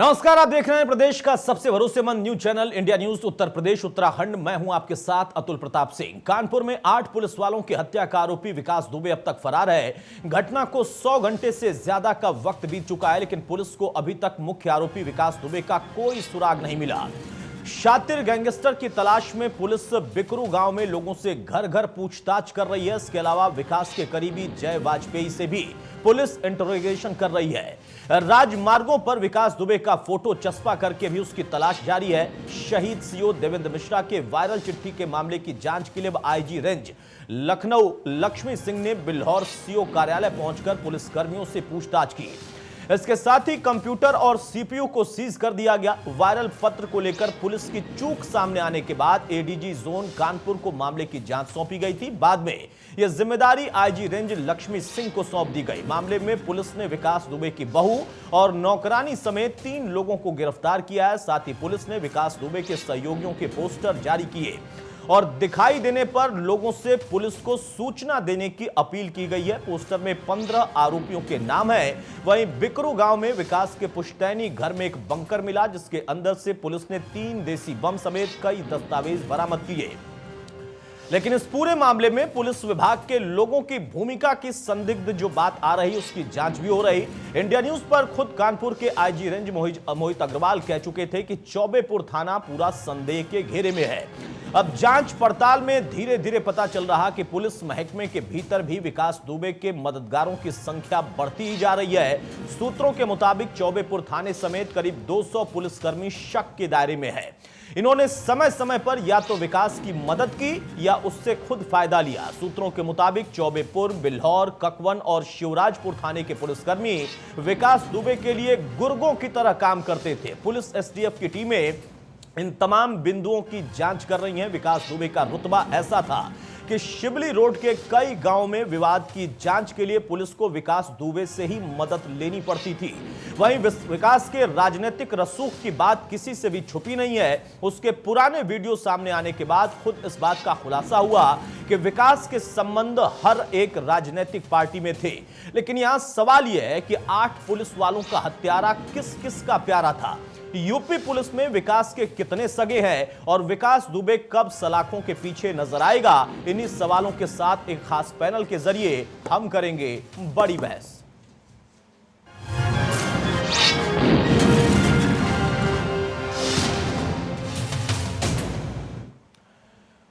नमस्कार, आप देख रहे हैं प्रदेश का सबसे भरोसेमंद news channel India news Uttar Pradesh Uttarakhand. मैं हूं आपके साथ अतुल प्रताप सिंह। कानपुर में 8 पुलिस वालों की हत्या का आरोपी विकास दुबे अब तक फरार है। घटना को 100 घंटे से ज्यादा का वक्त बीत चुका है, लेकिन पुलिस को अभी तक मुख्य आरोपी विकास दुबे का कोई सुराग नहीं मिला। शातिर गैंगस्टर की तलाश में पुलिस बिकरू गांव में लोगों से घर घर पूछताछ कर रही है। इसके अलावा विकास के करीबी जय वाजपेयी से भी पुलिस इंटरोगेशन कर रही है। राजमार्गों पर विकास दुबे का फोटो चस्पा करके भी उसकी तलाश जारी है। शहीद सीओ देवेंद्र मिश्रा के वायरल चिट्ठी के मामले की जांच के लिए आईजी रेंज लखनऊ लक्ष्मी सिंह ने बिल्हौर सीओ कार्यालय पहुंचकर पुलिसकर्मियों से पूछताछ की। इसके साथ ही कंप्यूटर और सीपीयू को सीज कर दिया गया। वायरल पत्र को लेकर पुलिस की चूक सामने आने के बाद एडीजी जोन कानपुर को मामले की जांच सौंपी गई थी। बाद में यह जिम्मेदारी आईजी रेंज लक्ष्मी सिंह को सौंप दी गई। मामले में पुलिस ने विकास दुबे की बहू और नौकरानी समेत 3 लोगों को गिरफ्तार किया है। साथ ही पुलिस ने विकास दुबे के सहयोगियों के पोस्टर जारी किए और दिखाई देने पर लोगों से पुलिस को सूचना देने की अपील की गई है। पोस्टर में 15 आरोपियों के नाम है। वहीं बिकरू गांव में विकास के पुश्तैनी घर में एक बंकर मिला, जिसके अंदर से पुलिस ने 3 देसी बम समेत कई दस्तावेज बरामद किए। लेकिन इस पूरे मामले में पुलिस विभाग के लोगों की भूमिका की संदिग्ध जो बात आ रही, उसकी जांच भी हो रही। इंडिया न्यूज पर खुद कानपुर के आईजी रेंज मोहित अग्रवाल कह चुके थे कि चौबेपुर थाना पूरा संदेह के घेरे में है। अब जांच पड़ताल में धीरे धीरे पता चल रहा कि पुलिस महकमे के भीतर भी विकास दुबे के मददगारों की संख्या बढ़ती ही जा रही है। सूत्रों के मुताबिक चौबेपुर थाने समेत करीब 200 पुलिसकर्मी शक के दायरे में है। इन्होंने समय समय पर या तो विकास की मदद की या उससे खुद फायदा लिया। सूत्रों के मुताबिक चौबेपुर, बिल्हौर, ककवन और शिवराजपुर थाने के पुलिसकर्मी विकास दुबे के लिए गुर्गों की तरह काम करते थे। पुलिस एसटीएफ की टीमें इन तमाम बिंदुओं की जांच कर रही हैं। विकास दुबे का रुतबा ऐसा था कि शिवली रोड के कई गांव में विवाद की जांच के लिए पुलिस को विकास दुबे से ही मदद लेनी पड़ती थी। वहीं विकास के राजनीतिक रसूख की बात किसी से भी छुपी नहीं है। उसके पुराने वीडियो सामने आने के बाद खुद इस बात का खुलासा हुआ कि विकास के संबंध हर एक राजनीतिक पार्टी में थे। लेकिन यहां सवाल यह है कि 8 पुलिस वालों का हत्यारा किस किस का प्यारा था। यूपी पुलिस में विकास के कितने सगे हैं और विकास दुबे कब सलाखों के पीछे नजर आएगा, इन्हीं सवालों के साथ एक खास पैनल के जरिए हम करेंगे बड़ी बहस।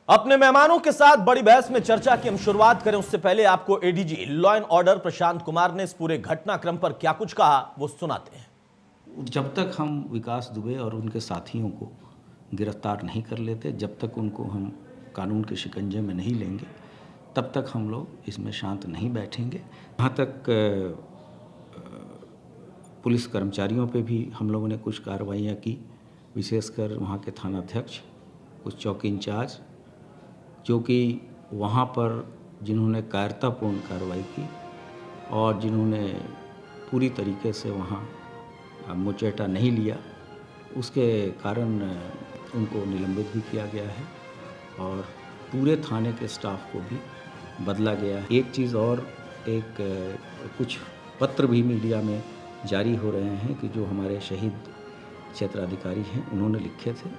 अपने मेहमानों के साथ बड़ी बहस में चर्चा की हम शुरुआत करें, उससे पहले आपको ADG law and order Prashant Kumar ने इस पूरे घटनाक्रम पर क्या कुछ कहा, वो सुनाते हैं। जब तक हम विकास दुबे और उनके साथियों को गिरफ्तार नहीं कर लेते, जब तक उनको हम कानून के शिकंजे में नहीं लेंगे, तब तक हम लोग इसमें शांत नहीं बैठेंगे। यहाँ तक पुलिस कर्मचारियों पे भी हम लोगों ने कुछ कार्रवाइयाँ की, विशेषकर वहाँ के थानाध्यक्ष, कुछ चौकी इंचार्ज, जो कि वहाँ पर जिन्होंने कायरतापूर्ण कार्रवाई की और जिन्होंने पूरी तरीके से वहाँ मुचेटा नहीं लिया, उसके कारण उनको निलंबित भी किया गया है और पूरे थाने के स्टाफ को भी बदला गया है। एक चीज़ और, कुछ पत्र भी मीडिया में जारी हो रहे हैं कि जो हमारे शहीद क्षेत्राधिकारी हैं उन्होंने लिखे थे।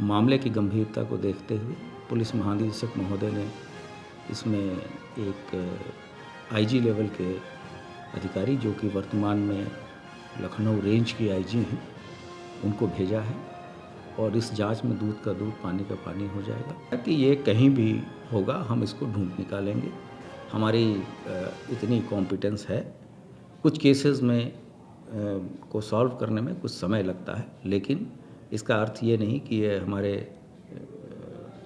मामले की गंभीरता को देखते हुए पुलिस महानिदेशक महोदय ने इसमें एक आईजी लेवल के अधिकारी, जो कि वर्तमान में लखनऊ रेंज की आईजी हैं, उनको भेजा है और इस जांच में दूध का दूध, पानी का पानी हो जाएगा। कि ये कहीं भी होगा हम इसको ढूंढ निकालेंगे। हमारी इतनी कॉम्पिटेंस है। कुछ केसेस में को सॉल्व करने में कुछ समय लगता है, लेकिन इसका अर्थ ये नहीं कि ये हमारे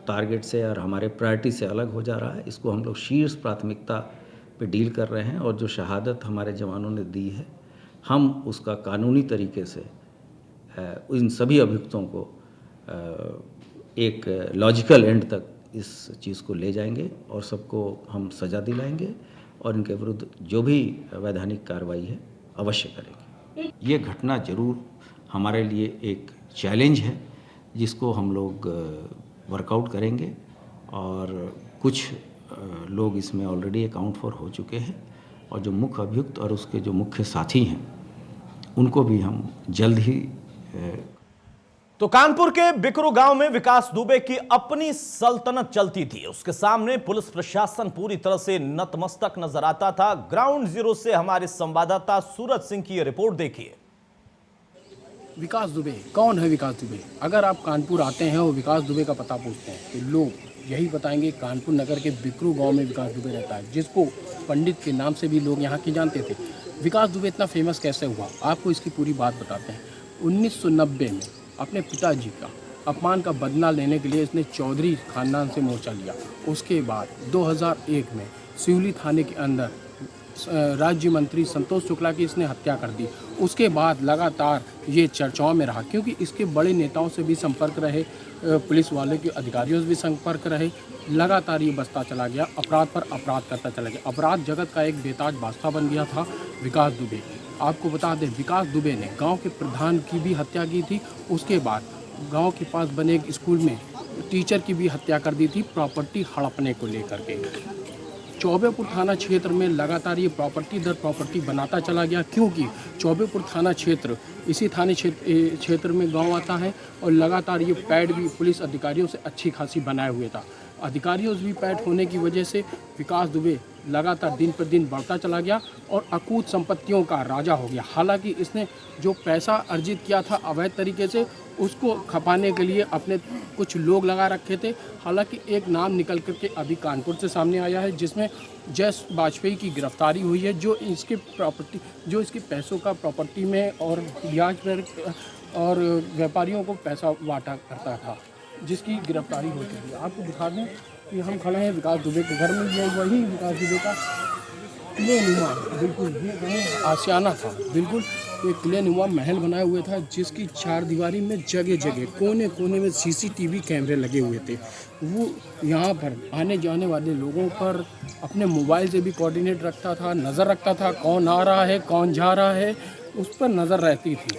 टारगेट से और हमारे प्रायोरिटी से अलग हो जा रहा है। इसको हम लोग शीर्ष प्राथमिकता पे डील कर रहे हैं और जो शहादत हमारे जवानों ने दी है, हम उसका कानूनी तरीके से इन सभी अभियुक्तों को एक लॉजिकल एंड तक इस चीज़ को ले जाएंगे और सबको हम सज़ा दिलाएंगे और इनके विरुद्ध जो भी वैधानिक कार्रवाई है अवश्य करेंगे। ये घटना जरूर हमारे लिए एक चैलेंज है, जिसको हम लोग वर्कआउट करेंगे और कुछ लोग इसमें ऑलरेडी अकाउंट फॉर हो चुके हैं और जो मुख्य अभियुक्त और उसके जो मुख्य साथी हैं उनको भी हम जल्द ही तो कानपुर के बिकरू गांव में विकास दुबे की अपनी सल्तनत चलती थी। उसके सामने पुलिस प्रशासन पूरी तरह से नतमस्तक नजर आता था। ग्राउंड जीरो से हमारे संवाददाता सूरज सिंह की यह रिपोर्ट देखिए। विकास दुबे कौन है? विकास दुबे, अगर आप कानपुर आते हैं और विकास दुबे का पता पूछते हैं तो लोग यही बताएंगे कानपुर नगर के बिकरू गांव में विकास दुबे रहता है, जिसको पंडित के नाम से भी लोग यहाँ के जानते थे। विकास दुबे इतना फेमस कैसे हुआ, आपको इसकी पूरी बात बताते हैं। 1990 में अपने पिताजी का अपमान का बदला लेने के लिए इसने चौधरी खानदान से मोर्चा लिया। उसके बाद 2001 में सिवली थाने के अंदर राज्य मंत्री संतोष शुक्ला की इसने हत्या कर दी। उसके बाद लगातार ये चर्चाओं में रहा, क्योंकि इसके बड़े नेताओं से भी संपर्क रहे, पुलिस वाले के अधिकारियों से भी संपर्क रहे। लगातार ये बसता चला गया, अपराध पर अपराध करता चला गया। अपराध जगत का एक बेताज बादशाह बन गया था विकास दुबे। आपको बता दें, विकास दुबे ने गांव के प्रधान की भी हत्या की थी। उसके बाद गांव के पास बने एक स्कूल में टीचर की भी हत्या कर दी थी, प्रॉपर्टी हड़पने को लेकर के। चौबेपुर थाना क्षेत्र में लगातार ये प्रॉपर्टी दर प्रॉपर्टी बनाता चला गया, क्योंकि चौबेपुर थाना क्षेत्र इसी थाने क्षेत्र में गांव आता है और लगातार ये पैड भी पुलिस अधिकारियों से अच्छी खासी बनाए हुए था। अधिकारियों से भी पैड होने की वजह से विकास दुबे लगातार दिन पर दिन बढ़ता चला गया और अकूत संपत्तियों का राजा हो गया। हालांकि इसने जो पैसा अर्जित किया था अवैध तरीके से, उसको खपाने के लिए अपने कुछ लोग लगा रखे थे। हालांकि एक नाम निकल करके अभी कानपुर से सामने आया है, जिसमें जयेश वाजपेयी की गिरफ्तारी हुई है, जो इसके पैसों का प्रॉपर्टी में और ब्याज पर और व्यापारियों को पैसा बांटा करता था, जिसकी गिरफ्तारी हो चुकी है। आपको दिखा दें कि हम खड़े हैं विकास दुबे के घर में। ये वही विकास दुबे का किले नुमा, बिल्कुल ये आशियाना था, बिल्कुल एक किले नुमा महल बनाया हुआ था, जिसकी चार दीवारी में जगह जगह कोने कोने में CCTV कैमरे लगे हुए थे। वो यहाँ पर आने जाने वाले लोगों पर अपने मोबाइल से भी कोऑर्डिनेट रखता था, नज़र रखता था, कौन आ रहा है कौन जा रहा है, उस पर नज़र रहती थी।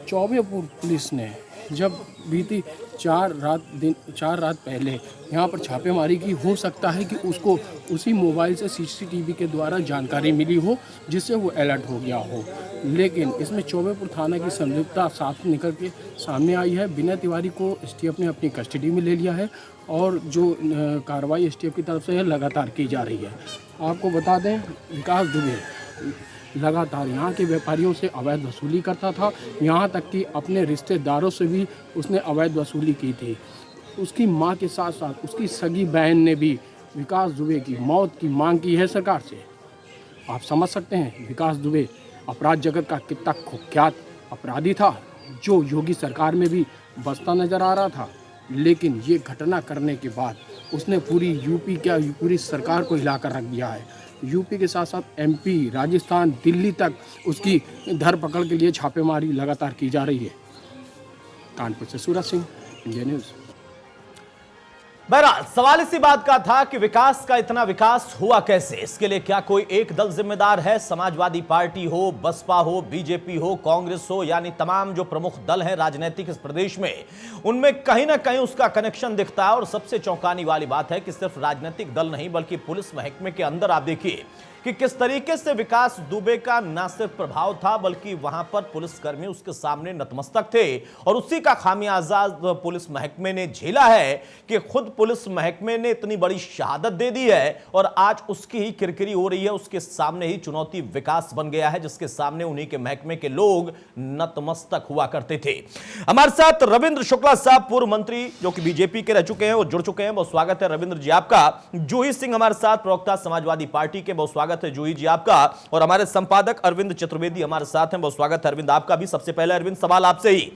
चौबेपुर पुलिस ने जब बीती 4 रात पहले यहाँ पर छापेमारी की, हो सकता है कि उसको उसी मोबाइल से CCTV के द्वारा जानकारी मिली हो, जिससे वो अलर्ट हो गया हो। लेकिन इसमें चौबेपुर थाना की संलिप्तता साफ निकल के सामने आई है। विनय तिवारी को STF ने अपनी कस्टडी में ले लिया है और जो कार्रवाई STF की तरफ से है लगातार की जा रही है। आपको बता दें, विकास दुबे लगातार यहाँ के व्यापारियों से अवैध वसूली करता था, यहाँ तक कि अपने रिश्तेदारों से भी उसने अवैध वसूली की थी। उसकी मां के साथ साथ उसकी सगी बहन ने भी विकास दुबे की मौत की मांग की है सरकार से। आप समझ सकते हैं विकास दुबे अपराध जगत का कितना कुख्यात अपराधी था, जो योगी सरकार में भी बसता नज़र आ रहा था। लेकिन ये घटना करने के बाद उसने पूरी यूपी क्या पूरी सरकार को हिलाकर रख दिया है। यूपी के साथ साथ MP, राजस्थान, दिल्ली तक उसकी धरपकड़ के लिए छापेमारी लगातार की जा रही है। कानपुर से सूरज सिंह, इंडिया न्यूज़। बहरहाल सवाल इसी बात का था कि विकास का इतना विकास हुआ कैसे। इसके लिए क्या कोई एक दल जिम्मेदार है? समाजवादी पार्टी हो, बसपा हो, BJP हो, कांग्रेस हो, यानी तमाम जो प्रमुख दल हैं राजनीतिक इस प्रदेश में, उनमें कहीं ना कहीं उसका कनेक्शन दिखता है। और सबसे चौंकाने वाली बात है कि सिर्फ राजनीतिक दल नहीं बल्कि पुलिस महकमे के अंदर आप देखिए कि किस तरीके से विकास दुबे का न सिर्फ प्रभाव था बल्कि वहां पर पुलिसकर्मी उसके सामने नतमस्तक थे। और उसी का खामियाजा पुलिस महकमे ने झेला है कि खुद पुलिस महकमे ने इतनी बड़ी शहादत दे दी है और आज उसकी ही किरकिरी हो रही है। उसके सामने ही चुनौती विकास बन गया है, जिसके सामने उन्हीं के महकमे के लोग नतमस्तक हुआ करते थे। हमारे साथ रविंद्र शुक्ला साहब, पूर्व मंत्री जो कि BJP के रह चुके हैं और जुड़ चुके हैं, बहुत स्वागत है रविंद्र जी आपका। जूही सिंह हमारे साथ, प्रवक्ता समाजवादी पार्टी के, बहुत स्वागत है जूही जी आपका। और हमारे संपादक अरविंद चतुर्वेदी हमारे साथ हैं, बहुत स्वागत है अरविंद आपका भी। सबसे पहले अरविंद सवाल आपसे ही,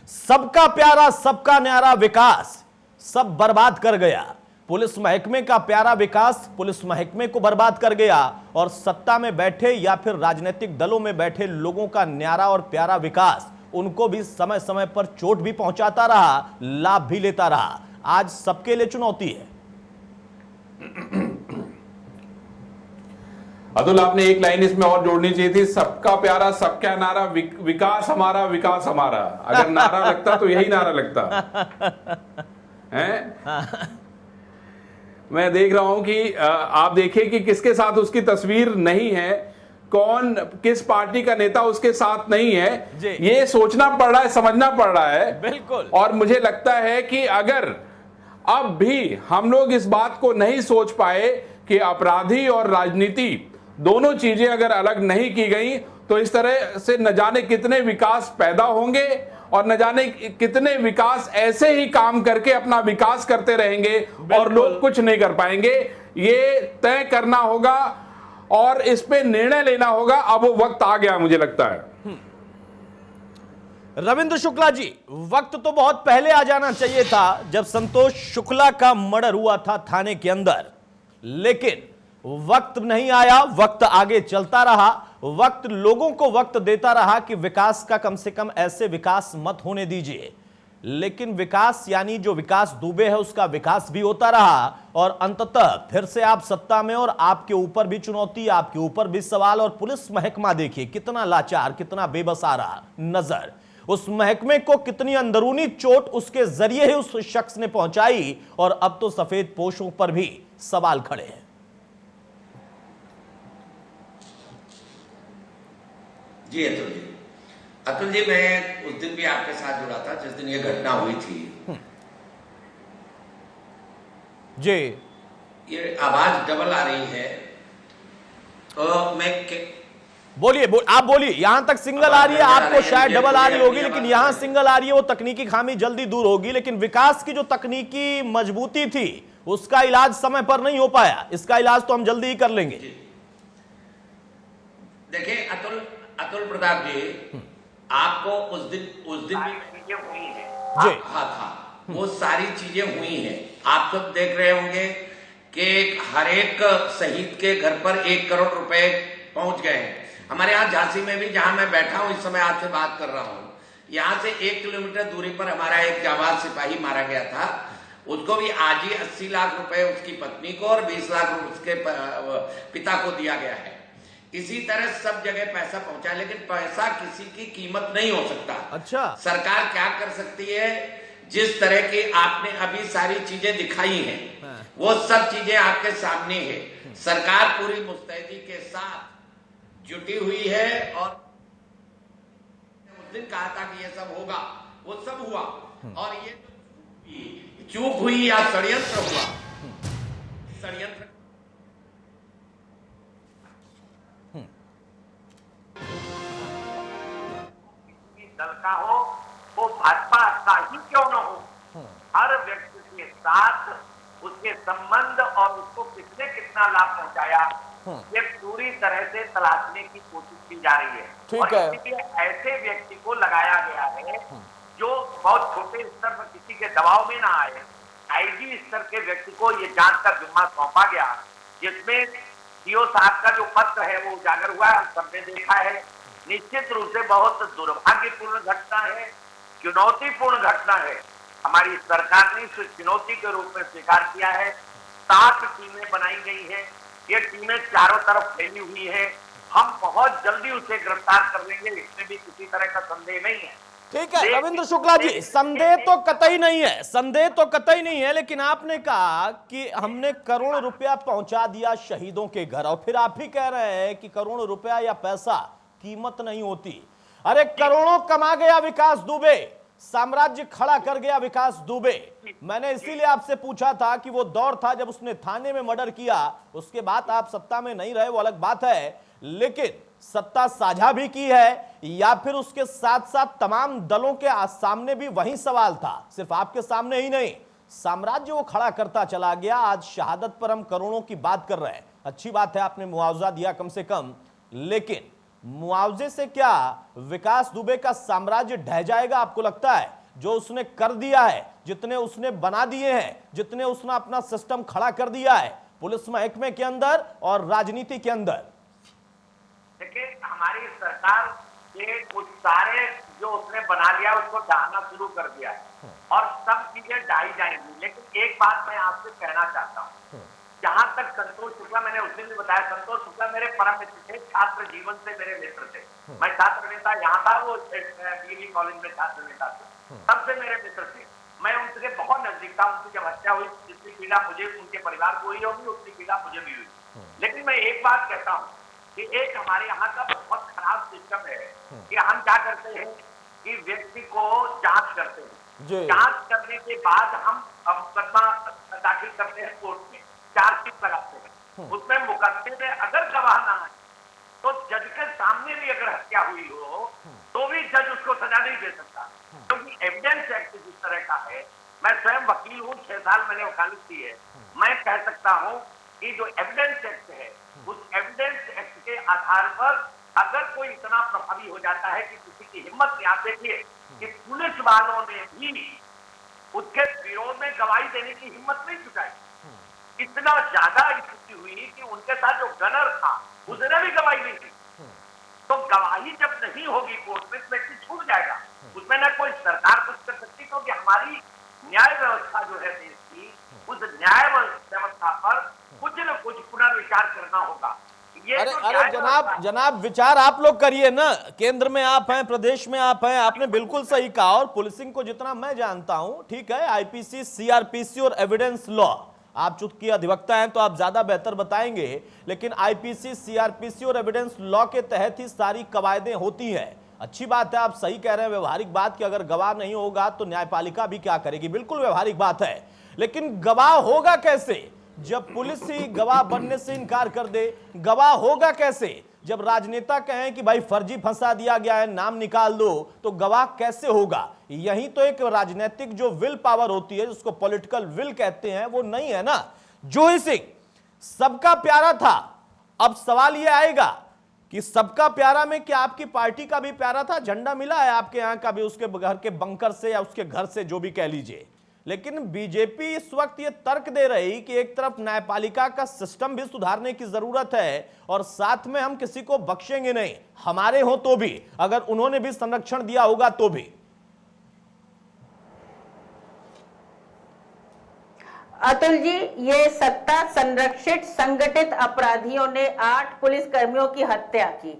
सबका प्यारा सबका न्यारा विकास सब बर्बाद कर गया। पुलिस महकमे का प्यारा विकास पुलिस महकमे को बर्बाद कर गया और सत्ता में बैठे या फिर राजनीतिक दलों में बैठे लोगों का न्यारा और प्यारा विकास उनको भी समय समय पर चोट भी पहुंचाता रहा, लाभ भी लेता रहा। आज सबके लिए चुनौती है। अतुल, आपने एक लाइन इसमें और जोड़नी चाहिए थी, सबका प्यारा सबका नारा विकास हमारा विकास हमारा। अगर नारा लगता तो यही नारा लगता है। मैं देख रहा हूं कि आप देखिए कि किसके साथ उसकी तस्वीर नहीं है, कौन किस पार्टी का नेता उसके साथ नहीं है, जी। ये सोचना पड़ रहा है, समझना पड़ रहा है। बिल्कुल। और मुझे लगता है कि अगर अब भी हम लोग इस बात को नहीं सोच पाए कि अपराधी और राजनीति दोनों चीजें अगर अलग नहीं की गई तो इस तरह से न जाने कितने विकास पैदा होंगे और न जाने कितने विकास ऐसे ही काम करके अपना विकास करते रहेंगे और लोग कुछ नहीं कर पाएंगे। ये तय करना होगा और इस पे निर्णय लेना होगा। अब वो वक्त आ गया मुझे लगता है। रविंद्र शुक्ला जी, वक्त तो बहुत पहले आ जाना चाहिए था जब संतोष शुक्ला का मर्डर हुआ था थाने के अंदर, लेकिन वक्त नहीं आया, वक्त आगे चलता रहा, वक्त लोगों को वक्त देता रहा कि विकास का कम से कम ऐसे विकास मत होने दीजिए। लेकिन विकास यानी जो विकास दुबे है उसका विकास भी होता रहा और अंततः फिर से आप सत्ता में और आपके ऊपर भी चुनौती, आपके ऊपर भी सवाल। और पुलिस महकमा देखिए कितना लाचार, कितना बेबस आ रहा नजर। उस महकमे को कितनी अंदरूनी चोट उसके जरिए ही उस शख्स ने पहुंचाई और अब तो सफेद पोशों पर भी सवाल खड़े हैं। जी अतुल जी, मैं उस दिन भी आपके साथ जुड़ा था जिस दिन ये घटना हुई थी। जी, ये आवाज डबल आ रही है तो मैं बोलिए, आप बोलिए। यहां तक सिंगल आ रही है, आपको शायद डबल आ रही होगी, लेकिन यहां सिंगल आ रही है, वो तकनीकी खामी जल्दी दूर होगी। लेकिन विकास की जो तकनीकी मजबूती थी उसका इलाज समय पर नहीं हो पाया, इसका इलाज तो हम जल्दी ही कर लेंगे। देखिए अतुल प्रताप जी, आपको उस दिन भी चीजें हुई है, हाँ था, वो सारी चीजें हुई हैं। आप सब देख रहे होंगे कि हर एक शहीद के घर पर 1 करोड़ रुपए पहुंच गए हैं। हमारे यहाँ झांसी में भी, जहां मैं बैठा हूं इस समय आपसे बात कर रहा हूं, यहाँ से 1 किलोमीटर दूरी पर हमारा एक जाबाज सिपाही मारा गया था। उसको भी आज ही 80 लाख रुपए उसकी पत्नी को और 20 लाख रुपए उसके पिता को दिया गया है। इसी तरह सब जगह पैसा पहुंचा, लेकिन पैसा किसी की कीमत नहीं हो सकता। अच्छा, सरकार क्या कर सकती है? जिस तरह की आपने अभी सारी चीजें दिखाई हैं, वो सब चीजें आपके सामने है। सरकार पूरी मुस्तैदी के साथ जुटी हुई है और उस दिन कहा था कि ये सब होगा, वो सब हुआ। और ये चूक हुई या षड्यंत्र हुआ, षड्यंत्र दल का हो, वो भाजपा का ही क्यों न हो, हर व्यक्ति के साथ उसके संबंध और उसको किसने कितना लाभ पहुंचाया, ये पूरी तरह से तलाशने की कोशिश की जा रही है। ठीक और है। इसीलिए ऐसे व्यक्ति को लगाया गया है जो बहुत छोटे स्तर पर किसी के दबाव में ना आए। आईजी स्तर के व्यक्ति को ये जांच का जिम्मा सौंपा गया, जिसमें सीओ साहब का जो पत्र है वो उजागर हुआ है, हम सबने देखा है। निश्चित रूप से बहुत दुर्भाग्यपूर्ण घटना है, चुनौतीपूर्ण घटना है। हमारी सरकार ने इस चुनौती के रूप में स्वीकार किया है। 7 टीमें बनाई गई हैं, ये टीमें चारों तरफ फैली हुई है। हम बहुत जल्दी उसे गिरफ्तार कर लेंगे, इसमें भी किसी तरह का संदेह नहीं है। ठीक है रविंद्र शुक्ला जी, संदेह तो कतई नहीं है, संदेह तो कतई नहीं है। लेकिन आपने कहा कि हमने करोड़ रुपया पहुंचा दिया शहीदों के घर, और फिर आप ही कह रहे हैं कि करोड़ रुपया या पैसा कीमत नहीं होती। अरे करोड़ों कमा गया विकास दुबे, साम्राज्य खड़ा कर गया विकास दुबे। मैंने इसीलिए आपसे पूछा था कि वो दौर था जब उसने थाने में मर्डर किया, उसके बाद आप सत्ता में नहीं रहे, वो अलग बात है। लेकिन सत्ता साझा भी की है या फिर उसके साथ साथ तमाम दलों के सामने भी वही सवाल था, सिर्फ आपके सामने ही नहीं, साम्राज्य वो खड़ा करता चला गया। आज शहादत पर हम करोड़ों की बात कर रहे हैं, अच्छी बात है, आपने मुआवजा दिया कम से कम, लेकिन मुआवजे से क्या विकास दुबे का साम्राज्य ढह जाएगा? आपको लगता है जो उसने कर दिया है, जितने उसने बना दिए हैं, जितने उसने अपना सिस्टम खड़ा कर दिया है पुलिस महकमे के अंदर और राजनीति के अंदर? देखिए, हमारी सरकार के कुछ सारे जो उसने बना लिया उसको ढाना शुरू कर दिया है और सब चीजें ढाई जाएंगी। लेकिन एक बात मैं आपसे कहना चाहता हूँ, जहां तक संतोष शुक्ला, मैंने उस दिन भी बताया, संतोष शुक्ला मेरे परम मित्र थे, छात्र जीवन से मेरे मित्र थे। मैं छात्र नेता यहाँ था, वो डिग्री कॉलेज में छात्र नेता थे, तब से मेरे मित्र थे। मैं उनसे बहुत नजदीक था। उनकी जब हत्या हुई, जितनी पीड़ा मुझे उनके परिवार को हुई होगी उतनी पीड़ा मुझे भी हुई। लेकिन मैं एक बात कहता हूँ, कि एक हमारे यहाँ का बहुत खराब सिस्टम है कि हम क्या करते हैं कि व्यक्ति को जांच करते हैं, जांच करने के बाद हम मुकदमा दाखिल करते हैं कोर्ट में, चार्जशीट लगाते हैं, उसमें मुकदमे में अगर गवाह ना आए तो जज के सामने भी अगर हत्या हुई हो तो भी जज उसको सजा नहीं दे सकता, क्योंकि एविडेंस एक्ट जिस तरह का है, मैं स्वयं वकील हूँ, 6 साल मैंने वकालत की है, मैं कह सकता हूँ कि जो एविडेंस एक्ट है उस एविडेंस एक्ट के आधार पर अगर कोई इतना प्रभावी हो जाता है कि किसी की हिम्मत नहीं, आप देखिए कि पुलिस वालों ने भी उसके विरोध में गवाही देने की हिम्मत नहीं जुटाई, इतना ज्यादा स्थिति हुई कि उनके साथ जो गनर था उसने भी गवाही नहीं दी। तो गवाही जब नहीं होगी कोर्ट में, व्यक्ति छूट जाएगा, उसमें ना कोई सरकार कुछ कर सकती, क्योंकि हमारी न्याय व्यवस्था जो है देश की, उस न्याय व्यवस्था पर कुछ न कुछ पुनर्विचार करना होगा। अरे जनाब विचार आप लोग करिए ना, केंद्र में आप हैं, प्रदेश में आप हैं, आपने बिल्कुल सही कहा। और पुलिसिंग को जितना मैं जानता हूं, ठीक है, आईपीसी, सीआरपीसी और एविडेंस लॉ, आप चूंकि अधिवक्ता हैं तो आप ज्यादा बेहतर बताएंगे, लेकिन आईपीसी, सीआरपीसी और एविडेंस लॉ के तहत ही सारी कवायदें होती हैं। अच्छी बात है, आप सही कह रहे हैं, व्यवहारिक बात कि अगर गवाह नहीं होगा तो न्यायपालिका भी क्या करेगी, बिल्कुल व्यवहारिक बात है। लेकिन गवाह होगा कैसे जब पुलिस ही गवाह बनने से इनकार कर दे? गवाह होगा कैसे जब राजनेता कहें कि भाई फर्जी फंसा दिया गया है, नाम निकाल दो, तो गवाह कैसे होगा? यही तो एक राजनीतिक जो विल पावर होती है, जिसको पॉलिटिकल विल कहते हैं, वो नहीं है ना। जोशी सिंह सबका प्यारा था, अब सवाल यह आएगा कि सबका प्यारा में क्या आपकी पार्टी का भी प्यारा था? झंडा मिला है आपके यहां का भी, उसके घर के बंकर से या उसके घर से, जो भी कह लीजिए। लेकिन बीजेपी इस वक्त ये तर्क दे रही कि एक तरफ न्यायपालिका का सिस्टम भी सुधारने की जरूरत है और साथ में हम किसी को बख्शेंगे नहीं, हमारे हो तो भी, अगर उन्होंने भी संरक्षण दिया होगा तो भी। अतुल जी, ये सत्ता संरक्षित संगठित अपराधियों ने 8 पुलिस कर्मियों की हत्या की।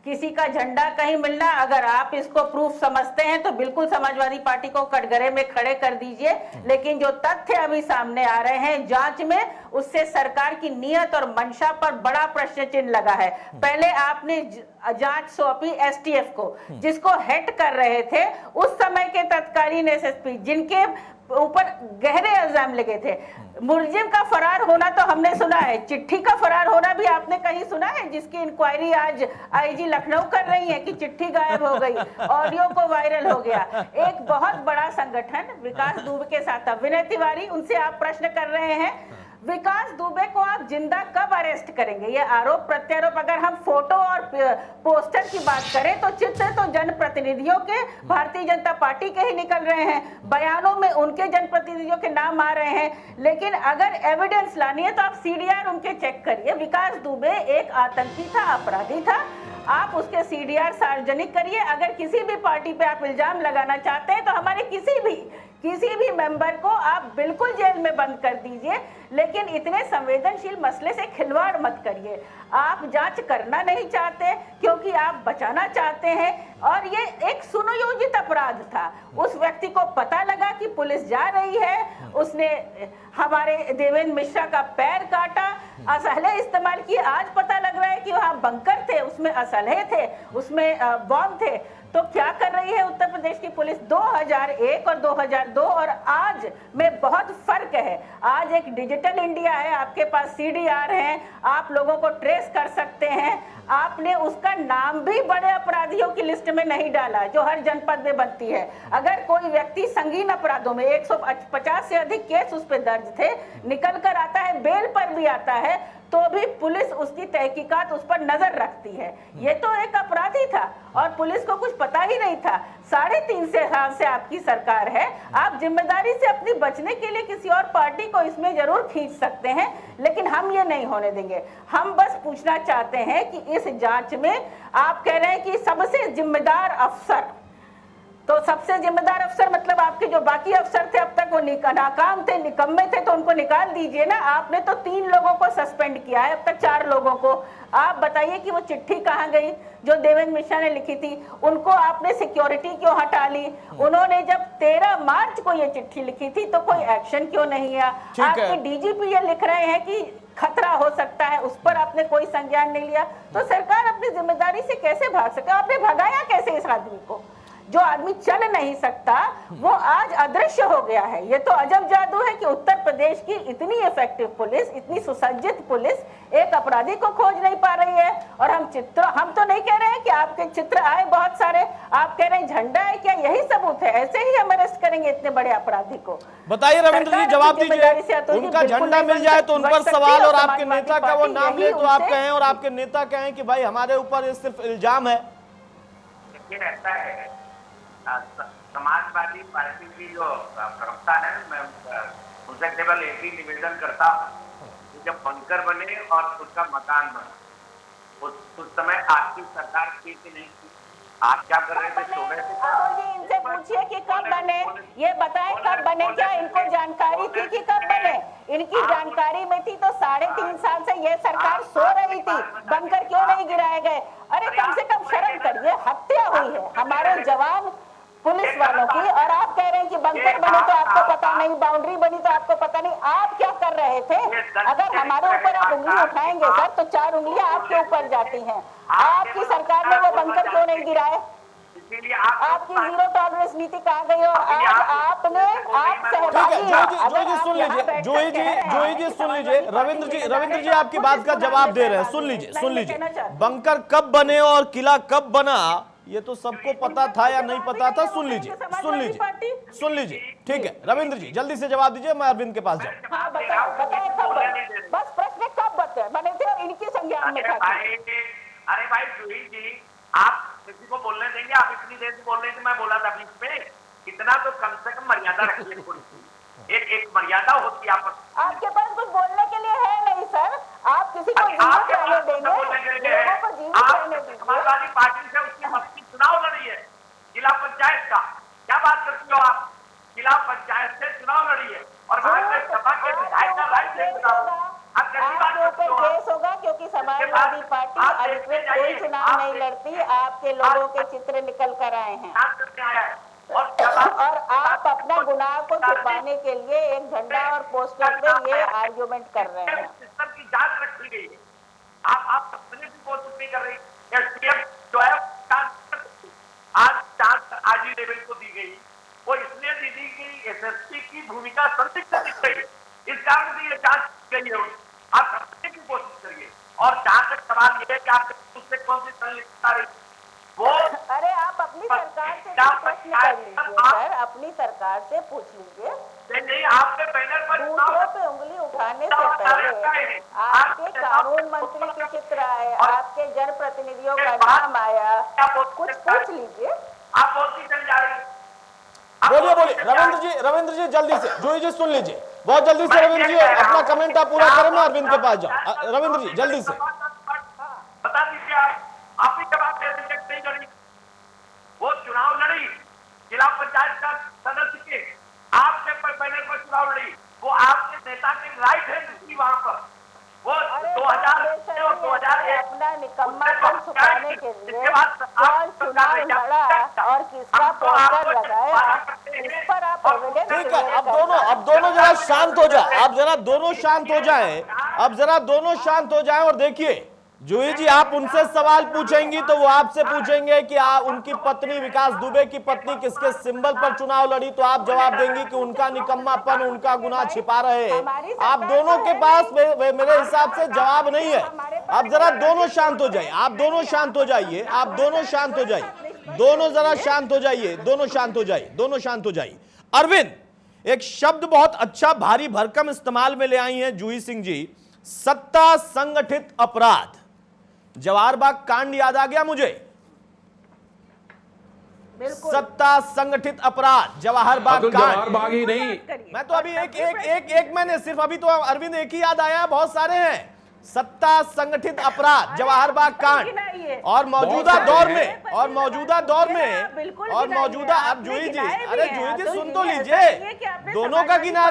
किसी का झंडा कहीं मिलना, अगर आप इसको प्रूफ समझते हैं तो बिल्कुल समाजवादी पार्टी को कटघरे में खड़े कर दीजिए, लेकिन जो तथ्य अभी सामने आ रहे हैं जांच में, उससे सरकार की नीयत और मंशा पर बड़ा प्रश्न चिन्ह लगा है। पहले आपने जांच सौंपी एसटीएफ को, जिसको हेड कर रहे थे उस समय के तत्कालीन एसएसपी, जिनके ऊपर गहरे इल्जाम लगे थे। मुलजिम का फरार होना तो हमने सुना है, चिट्ठी का फरार होना भी आपने कहीं सुना है? जिसकी इंक्वायरी आज आईजी लखनऊ कर रही है कि चिट्ठी गायब हो गई, ऑडियो को वायरल हो गया। एक बहुत बड़ा संगठन विकास दुबे के साथ था, विनय तिवारी, उनसे आप प्रश्न कर रहे हैं विकास दुबे को आप जिंदा कब अरेस्ट करेंगे? ये आरोप प्रत्यारोप, अगर हम फोटो और पोस्टर की बात करें तो चित्र तो जनप्रतिनिधियों के, भारतीय जनता पार्टी के ही निकल रहे हैं, बयानों में उनके जनप्रतिनिधियों के नाम आ रहे हैं, लेकिन अगर एविडेंस लानी है तो आप सीडीआर उनके चेक करिए। विकास दुबे एक आतंकी था, अपराधी था, आप उसके सीडीआर सार्वजनिक करिए। अगर किसी भी पार्टी पे आप इल्जाम लगाना चाहते हैं तो हमारे किसी भी मेंबर को आप बिल्कुल जेल में बंद कर दीजिए, लेकिन इतने संवेदनशील मसले से खिलवाड़ मत करिए। आप जांच करना नहीं चाहते क्योंकि आप बचाना चाहते हैं, और ये एक सुनियोजित अपराध था। उस व्यक्ति को पता लगा कि पुलिस जा रही है, उसने हमारे देवेंद्र मिश्रा का पैर काटा, असलहे इस्तेमाल किए। आज पता लग रहा है कि वहाँ बंकर थे, उसमें असलहे थे, उसमें बॉम्ब थे। तो क्या कर रही है उत्तर प्रदेश की पुलिस? 2001 और 2002 और आज में बहुत फर्क है। आज एक डिजिटल इंडिया है, आपके पास सीडीआर है, आप लोगों को ट्रेस कर सकते हैं। आपने उसका नाम भी बड़े अपराधियों की लिस्ट में नहीं डाला जो हर जनपद में बनती है। अगर कोई व्यक्ति संगीन अपराधों में 150 से अधिक केस उस पर दर्ज थे, निकल कर आता है, बेल पर भी आता है, तो भी पुलिस उसकी तहकीकात उस पर नजर रखती है। ये तो एक अपराधी था और पुलिस को कुछ पता ही नहीं था। 3.5 साल से आपकी सरकार है, आप जिम्मेदारी से अपनी बचने के लिए किसी और पार्टी को इसमें जरूर खींच सकते हैं, लेकिन हम ये नहीं होने देंगे। हम बस पूछना चाहते हैं कि इस जांच में आप कह रहे हैं कि सबसे जिम्मेदार अफसर, तो सबसे जिम्मेदार अफसर मतलब आपके जो बाकी अफसर थे अब तक वो नाकाम थे, निकम्मे थे, तो उनको निकाल दीजिए ना। आपने तो 3 लोगों को सस्पेंड किया है, अब तक 4 लोगों को। आप बताइए कि वो चिट्ठी कहाँ गई जो देवेंद्र मिश्रा ने लिखी थी? उनको आपने सिक्योरिटी क्यों हटा ली? उन्होंने जब 13 मार्च को ये चिट्ठी लिखी थी तो कोई एक्शन क्यों नहीं है? आपके डीजीपी ये लिख रहे हैं कि खतरा हो सकता है, उस पर आपने कोई संज्ञान नहीं लिया, तो सरकार अपनी जिम्मेदारी से कैसे भाग सकती है? आपने भगाया कैसे इस आदमी को? जो आदमी चल नहीं सकता वो आज अदृश्य हो गया है। ये तो अजब जादू है कि उत्तर प्रदेश की इतनी इफेक्टिव पुलिस, इतनी सुसज्जित पुलिस एक अपराधी को खोज नहीं पा रही है। और हम तो नहीं कह रहे हैं कि आपके चित्र आए बहुत सारे, आप कह रहे हैं झंडा है क्या? यही सबूत है? ऐसे ही हम अरेस्ट करेंगे इतने बड़े अपराधी को? बताइए रविंद्र जी, जवाब दीजिए। उनका झंडा मिल जाए तो उन पर सवाल, और आपके नेता का वो नाम ले तो आप कहें, और आपके नेता कहें कि भाई हमारे ऊपर ये सिर्फ इल्जाम है। देखिए, ऐसा है, समाजवादी पार्टी की जो प्रवक्ता है, मैं उनसे केवल एक ही निवेदन करता हूँ कि जब बंकर बने और उसका मकान बना, उस समय आपकी सरकार थी कि नहीं थी? आप क्या कर रहे थे? सो रहे थे? अतुल जी, इनसे पूछिए कि कब बने, ये बताएं कब बने, क्या इनको जानकारी थी कि कब बने? इनकी जानकारी में थी तो 3.5 साल से ये सरकार सो रही थी, बंकर क्यों नहीं गिराए गए? अरे कम से कम शर्म करिए, हत्या हुई है हमारे जवान पुलिस वालों की, और आप कह रहे हैं कि बंकर बने तो आपको पता नहीं, बाउंड्री बनी तो आपको पता नहीं। आप क्या कर रहे थे? अगर हमारे ऊपर आप उंगली उठाएंगे सर तो 4 उंगलियां आपके ऊपर जाती हैं। आपकी सरकार ने वो बंकर क्यों नहीं गिराए? आपकी जीरो टॉलरेंस नीति कहाँ गई? और आज आपने, आप सहभागी हैं। जोई जी सुन लीजिए, रविंद्र जी आपकी बात का जवाब दे रहे हैं, सुन लीजिए। बंकर कब बने और किला कब बना ये तो सबको पता था या नहीं पता था? सुन लीजिए। ठीक है रविंद्र जी, जल्दी से जवाब दीजिए, मैं अरविंद के पास जाऊँ। हाँ, बताओ कब बने? बस प्रश्न कब बने थे और इनकी संज्ञान में था? अरे भाई जूही जी, आप किसी को बोलने देंगे? आप इतनी देर से बोल रहे थे, मैं बोला था बीच में। इतना तो कम से कम मर्यादा रखिए, एक मर्यादा होती है आपके पास कुछ बोलने के लिए है नहीं सर। आप किसी को जीवित रहने देंगे? लोगों को जीवित रहने दीजिए। समाजवादी पार्टी से उसकी मस्ती चुनाव लड़ी है जिला पंचायत का, क्या बात करती हो आप? जिला पंचायत से चुनाव लड़ी है और सभा के विधायक का राइट आपके ऊपर केस होगा, क्योंकि समाजवादी पार्टी अधिकृत कोई चुनाव नहीं लड़ती। आपके लोगों के चित्र निकल कर आए हैं और आप अपना गुनाह को छुपाने के लिए एक झंडा और पोस्टर पे ये आर्गुमेंट कर रहे हैं। सिस्टम की जांच रखी गई है, आप अपने की कोशिश नहीं कर रही। एसटीएफ जो है आज जांच आरजी लेवल को दी गई, वो इसलिए दी कि एसएसपी की भूमिका संदिग्ध दिख गई, इस कारण से ये जांच गई है। आप समझने की कोशिश करिए। और जहां तक सवाल ये है कि आप उससे कौन सी संलिप्तता रही वो, अरे आप अपनी सरकार से प्रश्न कर लीजिए सर, अपनी सरकार से पूछ लीजिए। नहीं, आपके बैनर पर दूसरों पे उंगली उठाने से पहले आपके कानून मंत्री के चित्र आए, आपके जनप्रतिनिधियों का नाम आया, कुछ पूछ लीजिए। आप बोलती चल जा रही। बोलिए रविंद्र जी जल्दी से। जोई जी सुन लीजिए, बहुत जल्दी से रविंद्र जी अपना कमेंट आप पूरा करें, मैं अरविंद के पास जाऊँ। रविंद्र जी जल्दी से बता दीजिए, आप ही जवाब दे दीजिए। नहीं लड़ी, वो चुनाव लड़ी जिला पंचायत का सदस्य के, आपके पैनल पर चुनाव लड़ी, वो आपके नेता के राइट हैंड थी वहां पर। वो 2001 अपना निकम्मापन छुपाने के लिए कौन चुनाव लड़ा और किसका पोस्टर लगाया, इस पर आप एविडेंस। ठीक है, अब दोनों जरा शांत हो जाए, अब जरा दोनों शांत हो जाए और देखिए जूही जी, आप उनसे सवाल पूछेंगी तो वो आपसे पूछेंगे कि उनकी पत्नी विकास दुबे की पत्नी किसके सिंबल पर चुनाव लड़ी, तो आप जवाब देंगी कि उनका निकम्मापन, उनका गुनाह छिपा रहे हैं। आप दोनों के पास मेरे हिसाब से जवाब नहीं है। आप जरा दोनों शांत हो जाइए, आप दोनों शांत हो जाइए, आप दोनों शांत हो जाइए, दोनों जरा शांत हो जाइए, दोनों शांत हो जाइए, दोनों शांत हो जाइए। अरविंद, एक शब्द बहुत अच्छा भारी भरकम इस्तेमाल में ले आई हैं जूही सिंह जी, सत्ता संगठित अपराध। जवाहर बाग कांड याद आ गया मुझे। सत्ता संगठित अपराध, जवाहर बाग कांड। जवाहर बाग ही नहीं, मैं तो अभी एक मैंने सिर्फ अभी तो अरविंद एक ही याद आया, बहुत सारे हैं। सत्ता संगठित अपराध, जवाहर बाग कांड और मौजूदा दौर में अब जूही जी, अरे जूही जी सुन तो लीजिए, दोनों का गिना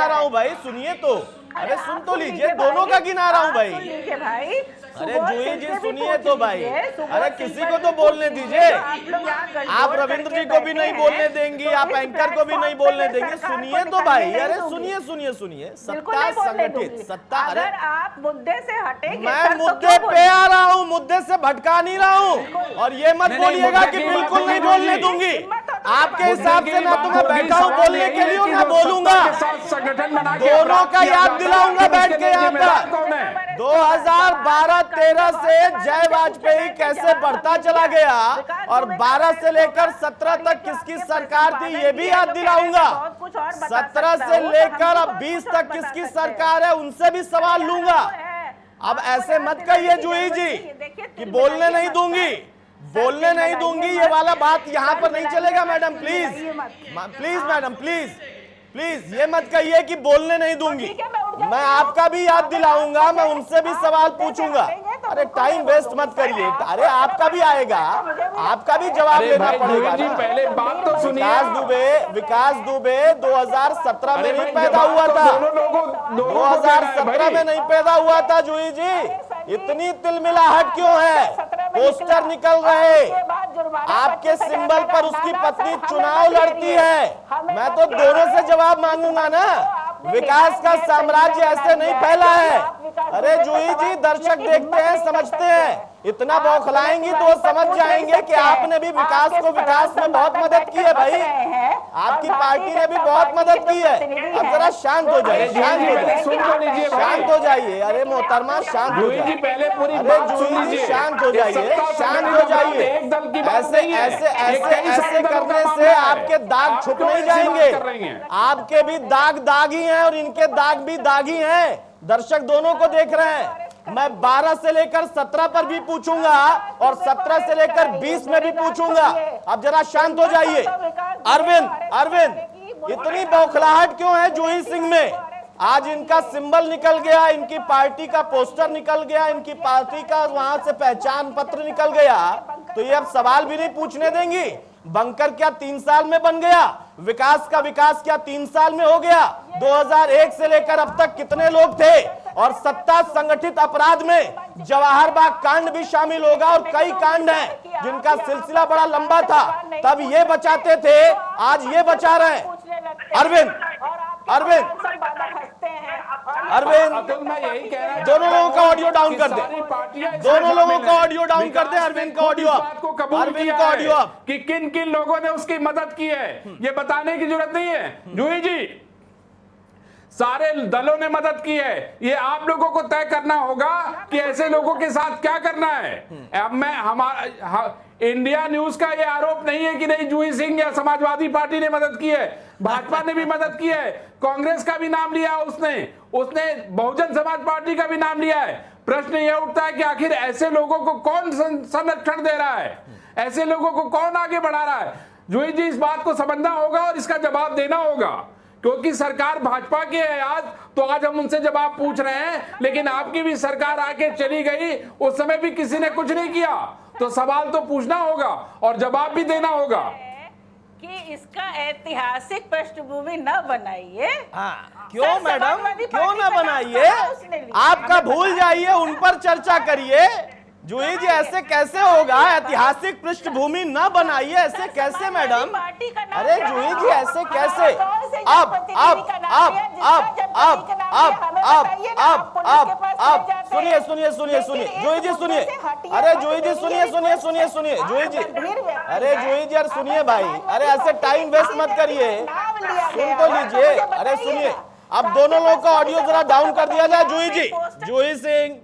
रहा हूं भाई, सुनिए तो। अरे सुन तो आप लीजिए, भाई, दोनों का गिना रहा हूं आप भाई। सुन लीजिए भाई। अरे सुबोध जूही सिंह जी से भी सुनिए पूछ तो भाई, लीजिए, सुबोध अरे सिंह किसी पर को भी तो बोलने पूछ दीजिए। लीजिए। आप लोग यहाँ गठजोड़ आप करके रविंद्र जी को भी बैठे नहीं हैं, बोलने देंगी, तो आप इस एंकर को भी नहीं प्लेटफॉर्म बोलने पे देंगे। सरकार को सुनिए तो निकलने भाई, नहीं अरे दूंगी। सुनिए सुनिए सुनिए, बिल्कुल सत्ता नहीं बोलने संगठित दूंगी। सत्ता। अरे अगर आप मुद्दे से हटेंगे मैं तब तो मुद्दे क्यों पे बोलेंगे? आ रहा हूँ, मुद्दे से भटका नहीं रहा हूँ। और ये मत नहीं, बोलिएगा मुद्दे कि की बिल्कुल बात नहीं नहीं बोलने होगी। दूंगी। हिम्मत हो तो आपके बात हिसाब से मैं तुम्हें बैठा हूँ बोलने के लिए, मैं बोलूंगा। संगठन बना के दोनों अपराध का किया याद जाता है, दिलाऊंगा फिर बैठ उसके के लिए यहाँ जिम्मेदार पर। कौन है? 2012-13 से जय वाजपेयी कैसे बढ़ता चला गया और 12 से लेकर 17 तक किसकी सरकार थी ये भी याद दिलाऊंगा। 17 से लेकर अब 20 तक किसकी सरकार है उनसे भी सवाल लूंगा। अब ऐसे मत कहिए जूही जी कि बोलने नहीं दूंगी, बोलने नहीं दूंगी, ये वाला बात यहाँ पर नहीं चलेगा madam. Please please madam, please please ये मत कहिए कि बोलने नहीं दूंगी। मैं आपका भी याद दिलाऊंगा, मैं उनसे भी सवाल पूछूंगा। अरे टाइम वेस्ट मत करिए, अरे आपका भी आएगा, आपका भी जवाब अरे लेना भाई पड़ेगा जी, ना। पहले बात तो सुनिए। विकास दुबे 2017 में अरे नहीं भाई, पैदा जवाब हुआ तो था, दोनों लोगों को 2017 में नहीं पैदा हुआ था जूही जी। इतनी तिलमिलाहट क्यों है? पोस्टर निकल रहे, आपके सिंबल पर उसकी पत्नी चुनाव लड़ती है। मैं तो दोनों से जवाब मांगूंगा ना। विकास का साम्राज्य ऐसे नहीं फैला है। अरे जूही जी, दर्शक देखते हैं, समझते हैं। इतना बौखलाएंगी तो वो समझ जाएंगे कि आपने भी विकास को विकास में बहुत मदद की है भाई। आपकी पार्टी ने भी बहुत मदद की है। अब जरा शांत हो जाइए, शांत हो जाइए, सुन तो लीजिए भाई। शांत हो जाइए। अरे मोहतरमा शांत हो जूही जी जाइए। पहले पूरी अरे बात सुन जूही जी लीजिए। शांत हो ये जाइए, सत्ता शांत संगठन हो की बात जाइए। एक दल की बात ऐसे नहीं है। ऐसे ये ऐसे कई ऐसे सारे दलों करने का से मामला है। आपके दाग आप छुप क्यों नहीं ऐसी बात जाएंगे। कर रही हैं? आपके भी दाग दागी हैं और इनके दाग भी दागी हैं। दर्शक दोनों को देख रहे हैं। मैं 12 से लेकर 17 पर भी पूछूंगा और 17 से लेकर 20 में भी पूछूंगा। अब जरा शांत हो जाइए। अरविंद इतनी बौखलाहट क्यों है जूही सिंह में? आज इनका सिंबल निकल गया, इनकी पार्टी का पोस्टर निकल गया, इनकी पार्टी का वहां से पहचान पत्र निकल गया, तो ये अब सवाल भी नहीं पूछने देंगी। बंकर क्या 3 साल में बन गया? विकास का विकास क्या 3 साल में हो गया? 2001 से लेकर अब तक कितने लोग थे? और सत्ता संगठित अपराध में जवाहर बाग कांड भी शामिल होगा और कई कांड हैं जिनका सिलसिला बड़ा लंबा था। तब ये बचाते थे, आज ये बचा रहे हैं। अरविंद अतुल, मैं यही कह रहा हूं, दोनों लोगों का ऑडियो डाउन कर दे। सारी पार्टियां इसमें दोनों लोगों शामिल का हैं। ऑडियो डाउन कर दे। विकास अरविंद ने का खुद ऑडियो इस अप। बात को कबूल अरविंद किया का है ऑडियो अप। कि किन किन लोगों ने उसकी मदद की है, ये बताने की जरूरत नहीं है जूही जी। सारे दलों ने मदद की है। ये आप लोगों को तय करना होगा कि ऐसे लोगों के साथ क्या करना है। अब मैं इंडिया न्यूज का ये आरोप नहीं है कि नहीं जूही सिंह या समाजवादी पार्टी ने मदद की है, भाजपा ने भी मदद की है, कांग्रेस का भी नाम लिया उसने बहुजन समाज पार्टी का भी नाम लिया है। प्रश्न यह उठता है कि आखिर ऐसे लोगों को कौन संरक्षण दे रहा है, ऐसे लोगों को कौन आगे बढ़ा रहा है। जूही जी, इस बात को समझना होगा और इसका जवाब देना होगा, क्योंकि सरकार भाजपा की है आज, तो आज हम उनसे जवाब पूछ रहे हैं। लेकिन आपकी भी सरकार आके चली गई, उस समय भी किसी ने कुछ नहीं किया, तो सवाल तो पूछना होगा और जवाब भी देना होगा कि इसका ऐतिहासिक पृष्ठभूमि न बनाइए। हाँ, क्यों मैडम, क्यों ना बनाइए? आपका भूल जाइए, उन पर चर्चा करिए। जूही जी, ऐसे कैसे होगा? ऐतिहासिक पृष्ठभूमि न बनाइए, ऐसे कैसे मैडम? अरे जूही जी, ऐसे कैसे? अब सुनिए जूही जी, सुनिए। अरे जूही जी, सुनिए जूही जी। अरे जूही जी, अरे सुनिए भाई, अरे ऐसे टाइम वेस्ट मत करिए, सुन तो लीजिए। अरे सुनिए, अब दोनों लोग का ऑडियो जरा डाउन कर दिया जाए। जूही जी,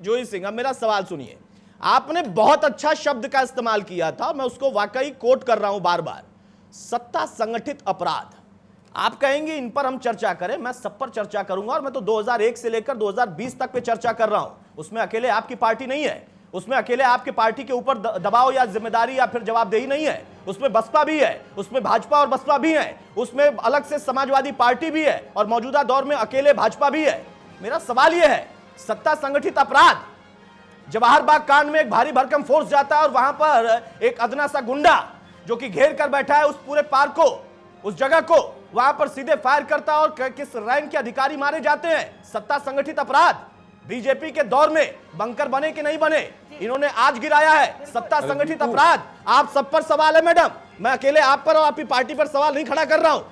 जूही सिंह, अब मेरा सवाल सुनिए। आपने बहुत अच्छा शब्द का इस्तेमाल किया था, मैं उसको वाकई कोट कर रहा हूं बार बार, सत्ता संगठित अपराध। आप कहेंगे इन पर हम चर्चा करें, मैं सब पर चर्चा करूंगा और मैं तो 2001 से लेकर 2020 तक पे चर्चा कर रहा हूं। उसमें अकेले आपकी पार्टी नहीं है, उसमें अकेले आपकी पार्टी के ऊपर दबाव या जिम्मेदारी या फिर जवाबदेही नहीं है, उसमें बसपा भी है, उसमें भाजपा और बसपा भी है, उसमें अलग से समाजवादी पार्टी भी है और मौजूदा दौर में अकेले भाजपा भी है। मेरा सवाल यह है, सत्ता संगठित अपराध, जवाहर बाग कांड में एक भारी भरकम फोर्स जाता है और वहां पर एक अदना सा गुंडा जो कि घेर कर बैठा है उस पूरे पार्क को, उस जगह को, वहां पर सीधे फायर करता है और किस रैंक के अधिकारी मारे जाते हैं। सत्ता संगठित अपराध बीजेपी के दौर में बंकर बने कि नहीं बने, इन्होंने आज गिराया है। सत्ता संगठित अपराध आप सब पर सवाल है मैडम, मैं अकेले आप पर और आपकी पार्टी पर सवाल नहीं खड़ा कर रहा हूं।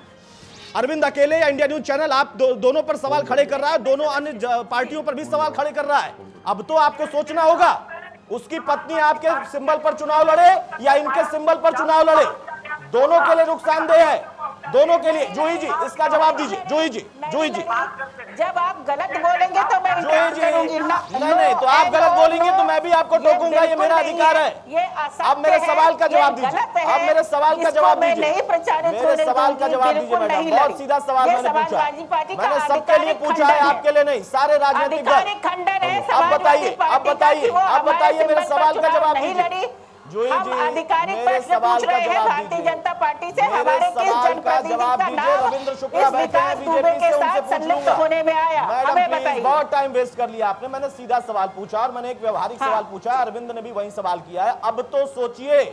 अरविंद अकेले या इंडिया न्यूज चैनल आप दोनों पर सवाल खड़े कर रहा है, दोनों अन्य पार्टियों पर भी सवाल खड़े कर रहा है। अब तो आपको सोचना होगा, उसकी पत्नी आपके सिंबल पर चुनाव लड़े या इनके सिंबल पर चुनाव लड़े, दोनों के लिए नुकसानदेह है, दोनों के लिए। जूही जी इसका जवाब दीजिए। जूही जी, जूही जी जब आप गलत बोलेंगे तो मैं जूही जी नहीं, तो आप गलत बोलेंगे तो मैं भी आपको टोकूंगा, ये मेरा अधिकार है। अब मेरे सवाल का जवाब दीजिए, अब मेरे सवाल का जवाब दीजिए, मेरे सवाल का जवाब दीजिए मैडम। बहुत सीधा सवाल मैंने पूछा, मैंने सबके लिए पूछा है, आपके लिए नहीं, सारे राजनीतिक दल। अब बताइए, अब बताइए, अब बताइए, मेरे सवाल का जवाब दीजिए। हम आधिकारिक प्रश्न पूछ रहे हैं भारतीय जनता पार्टी से, हमारे किस जनप्रतिनिधि का नाम इस विकास दुबे के साथ संलिप्त होने में आया, हमें बताइए। बहुत टाइम वेस्ट कर लिया आपने, मैंने सीधा सवाल पूछा और मैंने एक व्यवहारिक सवाल पूछा, अरविंद ने भी वही सवाल किया है। अब तो सोचिए,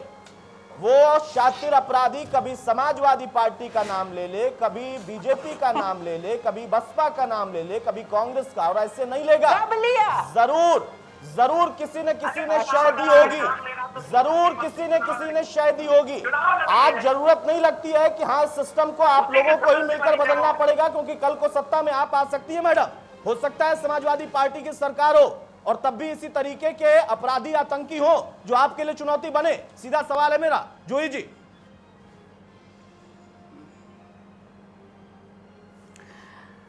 वो शातिर अपराधी कभी समाजवादी पार्टी का नाम ले ले, कभी बीजेपी का नाम ले ले, कभी बसपा का नाम ले ले, कभी कांग्रेस का, और ऐसे नहीं लेगा। कब लिया? जरूर जरूर किसी ने शय दी होगी, जरूर किसी ने शय दी होगी। आज जरूरत नहीं लगती है कि हाँ सिस्टम को आप लोगों को ही मिलकर बदलना पड़ेगा, क्योंकि कल को सत्ता में आप आ सकती है मैडम। हो सकता है समाजवादी पार्टी की सरकार हो और तब भी इसी तरीके के अपराधी आतंकी हो जो आपके लिए चुनौती बने। सीधा सवाल है मेरा। जूही जी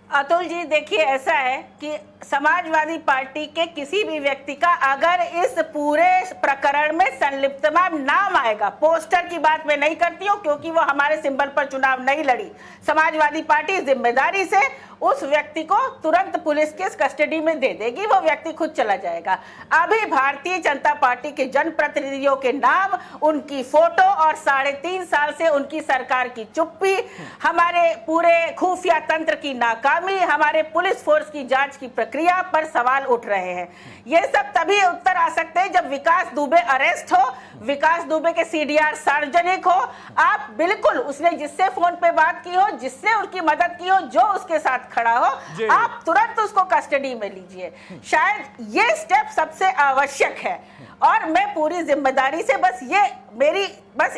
अतुल जी, देखिए ऐसा है कि समाजवादी पार्टी के किसी भी व्यक्ति का अगर इस पूरे प्रकरण में संलिप्तता नाम आएगा, पोस्टर की बात मैं नहीं करती हूँ क्योंकि वो हमारे सिंबल पर चुनाव नहीं लड़ी, समाजवादी पार्टी जिम्मेदारी से उस व्यक्ति को तुरंत पुलिस के कस्टडी में दे देगी, वो व्यक्ति खुद चला जाएगा। अभी भारतीय जनता पार्टी के जनप्रतिनिधियों के नाम, उनकी फोटो और 3.5 साल से उनकी सरकार की चुप्पी, हमारे पूरे खुफिया तंत्र की नाकामी, हमारे पुलिस फोर्स की जांच की प्रक्रिया पर सवाल उठ रहे हैं। ये सब तभी उत्तर आ सकते हैं जब विकास दुबे अरेस्ट हो, विकास दुबे के सीडीआर सार्वजनिक हो। आप बिल्कुल उसने जिससे फोन पे बात की हो, जिससे उनकी मदद की हो, जो उसके साथ खड़ा हो, आप तुरंत उसको कस्टडी में लीजिए। शायद ये स्टेप सबसे आवश्यक है। और मैं पूरी जिम्मेदारी से मेरी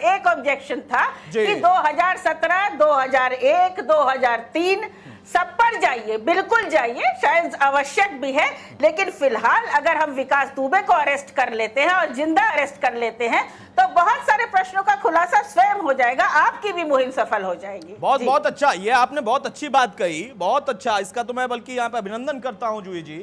एक ऑब्जेक्शन था कि 2017, 2001, 2003 सब पर जाइए, बिल्कुल जाइए, शायद आवश्यक भी है, लेकिन फिलहाल अगर हम विकास दुबे को अरेस्ट कर लेते हैं और जिंदा अरेस्ट कर लेते हैं तो बहुत सारे प्रश्नों का खुलासा स्वयं हो जाएगा, आपकी भी मुहिम सफल हो जाएगी। बहुत बहुत अच्छा, ये आपने बहुत अच्छी बात कही, बहुत अच्छा। इसका तो मैं बल्कि यहाँ पे अभिनंदन करता हूँ जूही जी।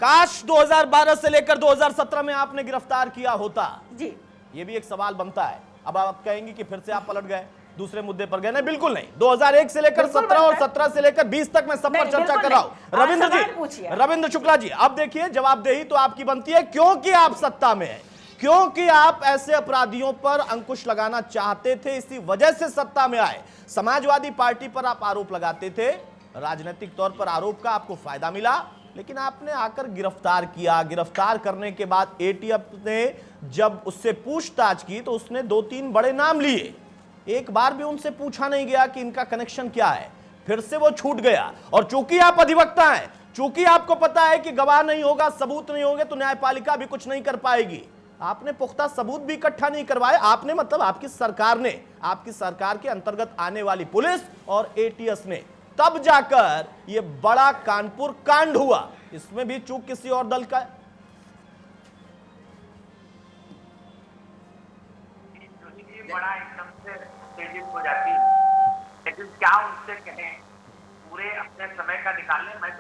काश 2012 से लेकर 2017 में आपने गिरफ्तार किया होता जी, ये भी एक सवाल बनता है। अब आप कहेंगे कि फिर से आप पलट गए, दूसरे मुद्दे पर गए। नहीं, बिल्कुल नहीं। 2001 से लेकर 17 और 17 से लेकर 20 तक मैं सब पर चर्चा कर रहा हूं। रविंद्र जी, रविंद्र शुक्ला जी, अब देखिए जवाबदेही तो आपकी बनती है, क्योंकि आप सत्ता में हैं, क्योंकि आप ऐसे अपराधियों पर अंकुश लगाना चाहते थे, इसी वजह से सत्ता में आए। समाजवादी पार्टी पर आप आरोप लगाते थे, राजनीतिक तौर पर आरोप का आपको फायदा मिला, लेकिन आपने आकर गिरफ्तार किया। गिरफ्तार करने के बाद एटीएफ ने जब उससे पूछताछ की तो उसने 2-3 बड़े नाम लिए, एक बार भी उनसे पूछा नहीं गया कि इनका कनेक्शन क्या है। फिर से वो छूट गया। और चूंकि आप अधिवक्ता हैं, चूंकि आपको पता है कि गवाह नहीं होगा, सबूत नहीं होंगे, तो न्यायपालिका भी कुछ नहीं कर पाएगी। आपने पुख्ता सबूत भी इकट्ठा नहीं करवाए। आपने मतलब आपकी सरकार ने, आपकी सरकार के अंतर्गत आने वाली पुलिस और एटीएस ने, तब जाकर ये बड़ा कानपुर कांड हुआ। इसमें भी चूक किसी और दल का है? बड़ा एकदम से तेजी हो जाती है, लेकिन क्या उनसे कहें, पूरे अपने समय का निकाल लें। मैं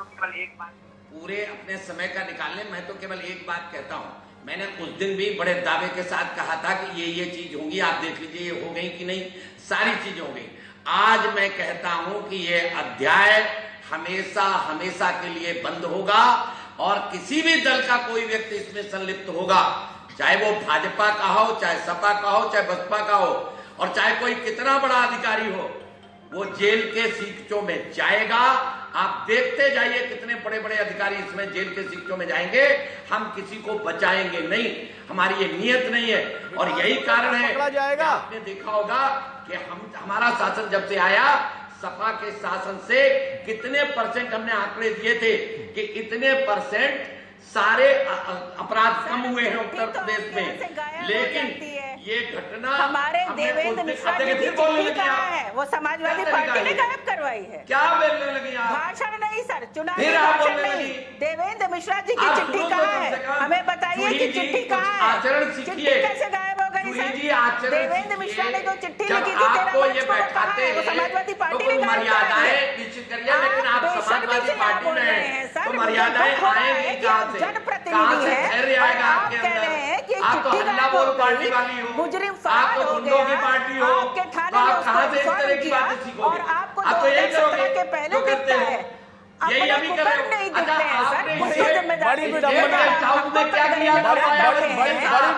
तो केवल एक बात कहता हूं। मैंने उस दिन भी बड़े दावे के साथ कहा था कि ये चीज होगी, आप देख लीजिए ये हो गई कि नहीं, सारी चीज हो गई। आज मैं कहता हूं कि ये अध्याय हमेशा हमेशा के लिए बंद होगा और किसी भी दल का कोई व्यक्ति इसमें संलिप्त होगा, चाहे वो भाजपा का हो, चाहे सपा का हो, चाहे बसपा का हो, और चाहे कोई कितना बड़ा अधिकारी हो, वो जेल के सीखचों में जाएगा। आप देखते जाइए कितने बड़े बड़े अधिकारी इसमें जेल के सीखचों में जाएंगे। हम किसी को बचाएंगे नहीं, हमारी ये नियत नहीं है। और यही कारण है कि आपने देखा होगा कि हमारा शासन जब से आया, सपा के शासन से कितने परसेंट हमने आंकड़े दिए थे कि इतने परसेंट सारे अपराध कम हुए हैं उत्तर प्रदेश में, लेकिन ये घटना हमारे देवेंद्र मिश्रा जी की चिट्ठी कहाँ है? वो समाजवादी पार्टी ने गायब करवाई है। क्या बोलने लगी आप? भाषण नहीं सर, चुनावी भाषण नहीं। देवेंद्र मिश्रा जी की चिट्ठी कहाँ है? हमें बताइए कि चिट्ठी कहाँ है? आचरण चिट्ठी सीखिए। कैसे गायब हो गई सर? देवेंद्र मिश्रा ने जो चिट्ठी लिखी थी आपको ये बैठाते हैं वो समाजवादी पार्टी तो ने गायब मर्यादाएं करवाई है। निश्चित करिए, लेकिन आप समाजवादी पार्टी में हैं तो मर्यादाएं आएंगी कहाँ से? जनप्रतिनिधि है धैर्य आएगा आप आपके कह रहे हैं कि अंदर? आप तो चिट्ठी हल्ला गायब बोल हो पार्टी गई, वाली हो, मुजरिम आप फरार तो हो गुंडों की गया, पार्टी हो, आपके थाने में आप कहाँ से उसको इस तरह की किया बातें सीखोगे? और आपको आप तो यही 2017 करोगे के पहले जो करते दिखता हो, है। यही अपने अभी कर कुकर रहे हो। नहीं अच्छा, दिखते हैं सर, आपने बड़ी इसे- जिम्मेदारी बड़ी है। विडंबना है। साउथ में क्या किया था? बड़ी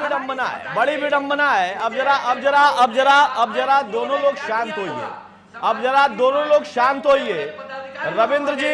विडंबना है, बड़ी विडंबना है। अब जरा दोनों लोग शांत होइए। अब जरा दोनों लोग शांत होइए। रविंद्र जी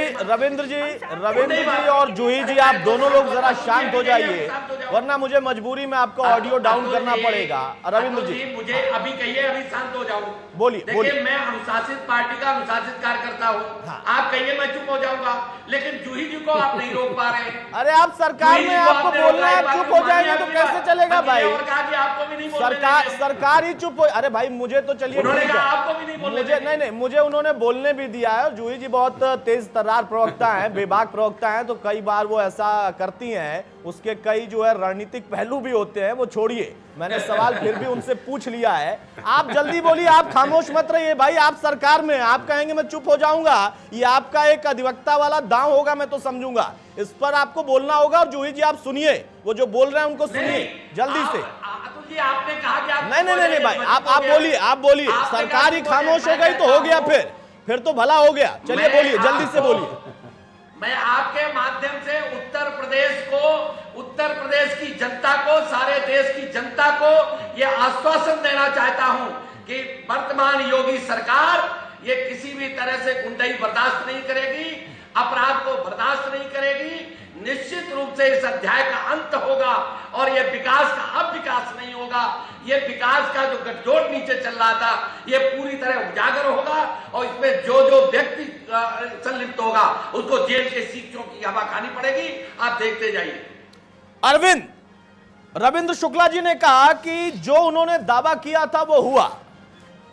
और जूही जी, आप दोनों लोग जरा शांत हो जाइए, वरना मुझे मजबूरी में आपको ऑडियो डाउन करना पड़ेगा। रविंद्र जी मुझे अभी कहिए, अभी शांत हो जाऊं। बोलिए, देखिए, बोलिए। मैं अनुशासित पार्टी का अनुशासित कार्यकर्ता हूँ। हाँ। आप कहिए मैं चुप हो जाऊंगा, लेकिन जूही जी को आप नहीं रोक पा रहे। अरे आप सरकार में आपको बोलना है, आप चुप हो जाएंगे तो कैसे चलेगा भाई? और कहा कि आपको भी नहीं बोलने देंगे। सरकार ही चुप हो। अरे भाई मुझे तो चलिए उन्होंने ठीक कहा है, आपको भी नहीं बोलने मुझे देंगे। नहीं, मुझे उन्होंने बोलने भी दिया है। और जूही जी बहुत तेज तर्रार प्रवक्ता हैं, बेबाक प्रवक्ता हैं, तो कई बार वो ऐसा करती हैं। उसके कई जो है रणनीतिक पहलू भी होते हैं, वो छोड़िए, मैंने सवाल फिर भी उनसे पूछ लिया है। आप जल्दी बोलिए, आप खामोश मत रहिए भाई। आप सरकार में, आप कहेंगे मैं चुप हो जाऊंगा, ये आपका एक अधिवक्ता वाला दांव होगा, मैं तो समझूंगा। इस पर आपको बोलना होगा। और जूही जी आप सुनिए, वो जो बोल रहे हैं उनको सुनिए जल्दी से। अतुल जी, आपने कहा कि आप नहीं भाई, आप बोलिए। सरकार ही खामोश हो गई तो हो गया, फिर तो भला हो गया। चलिए बोलिए, जल्दी से बोलिए। मैं आपके माध्यम से उत्तर प्रदेश की जनता को, सारे देश की जनता को यह आश्वासन देना चाहता हूं कि वर्तमान योगी सरकार ये किसी भी तरह से गुंडाई बर्दाश्त नहीं करेगी, अपराध को बर्दाश्त नहीं करेगी। निश्चित रूप से इस अध्याय का अंत होगा और यह विकास का अब विकास नहीं होगा। यह विकास का जो गठजोड़ नीचे चल रहा था, यह पूरी तरह उजागर होगा और इसमें जो व्यक्ति संलिप्त होगा उसको जेल के सीटों की हवा खानी पड़ेगी। आप देखते जाइए। रविंद्र शुक्ला जी ने कहा कि जो उन्होंने दावा किया था वो हुआ।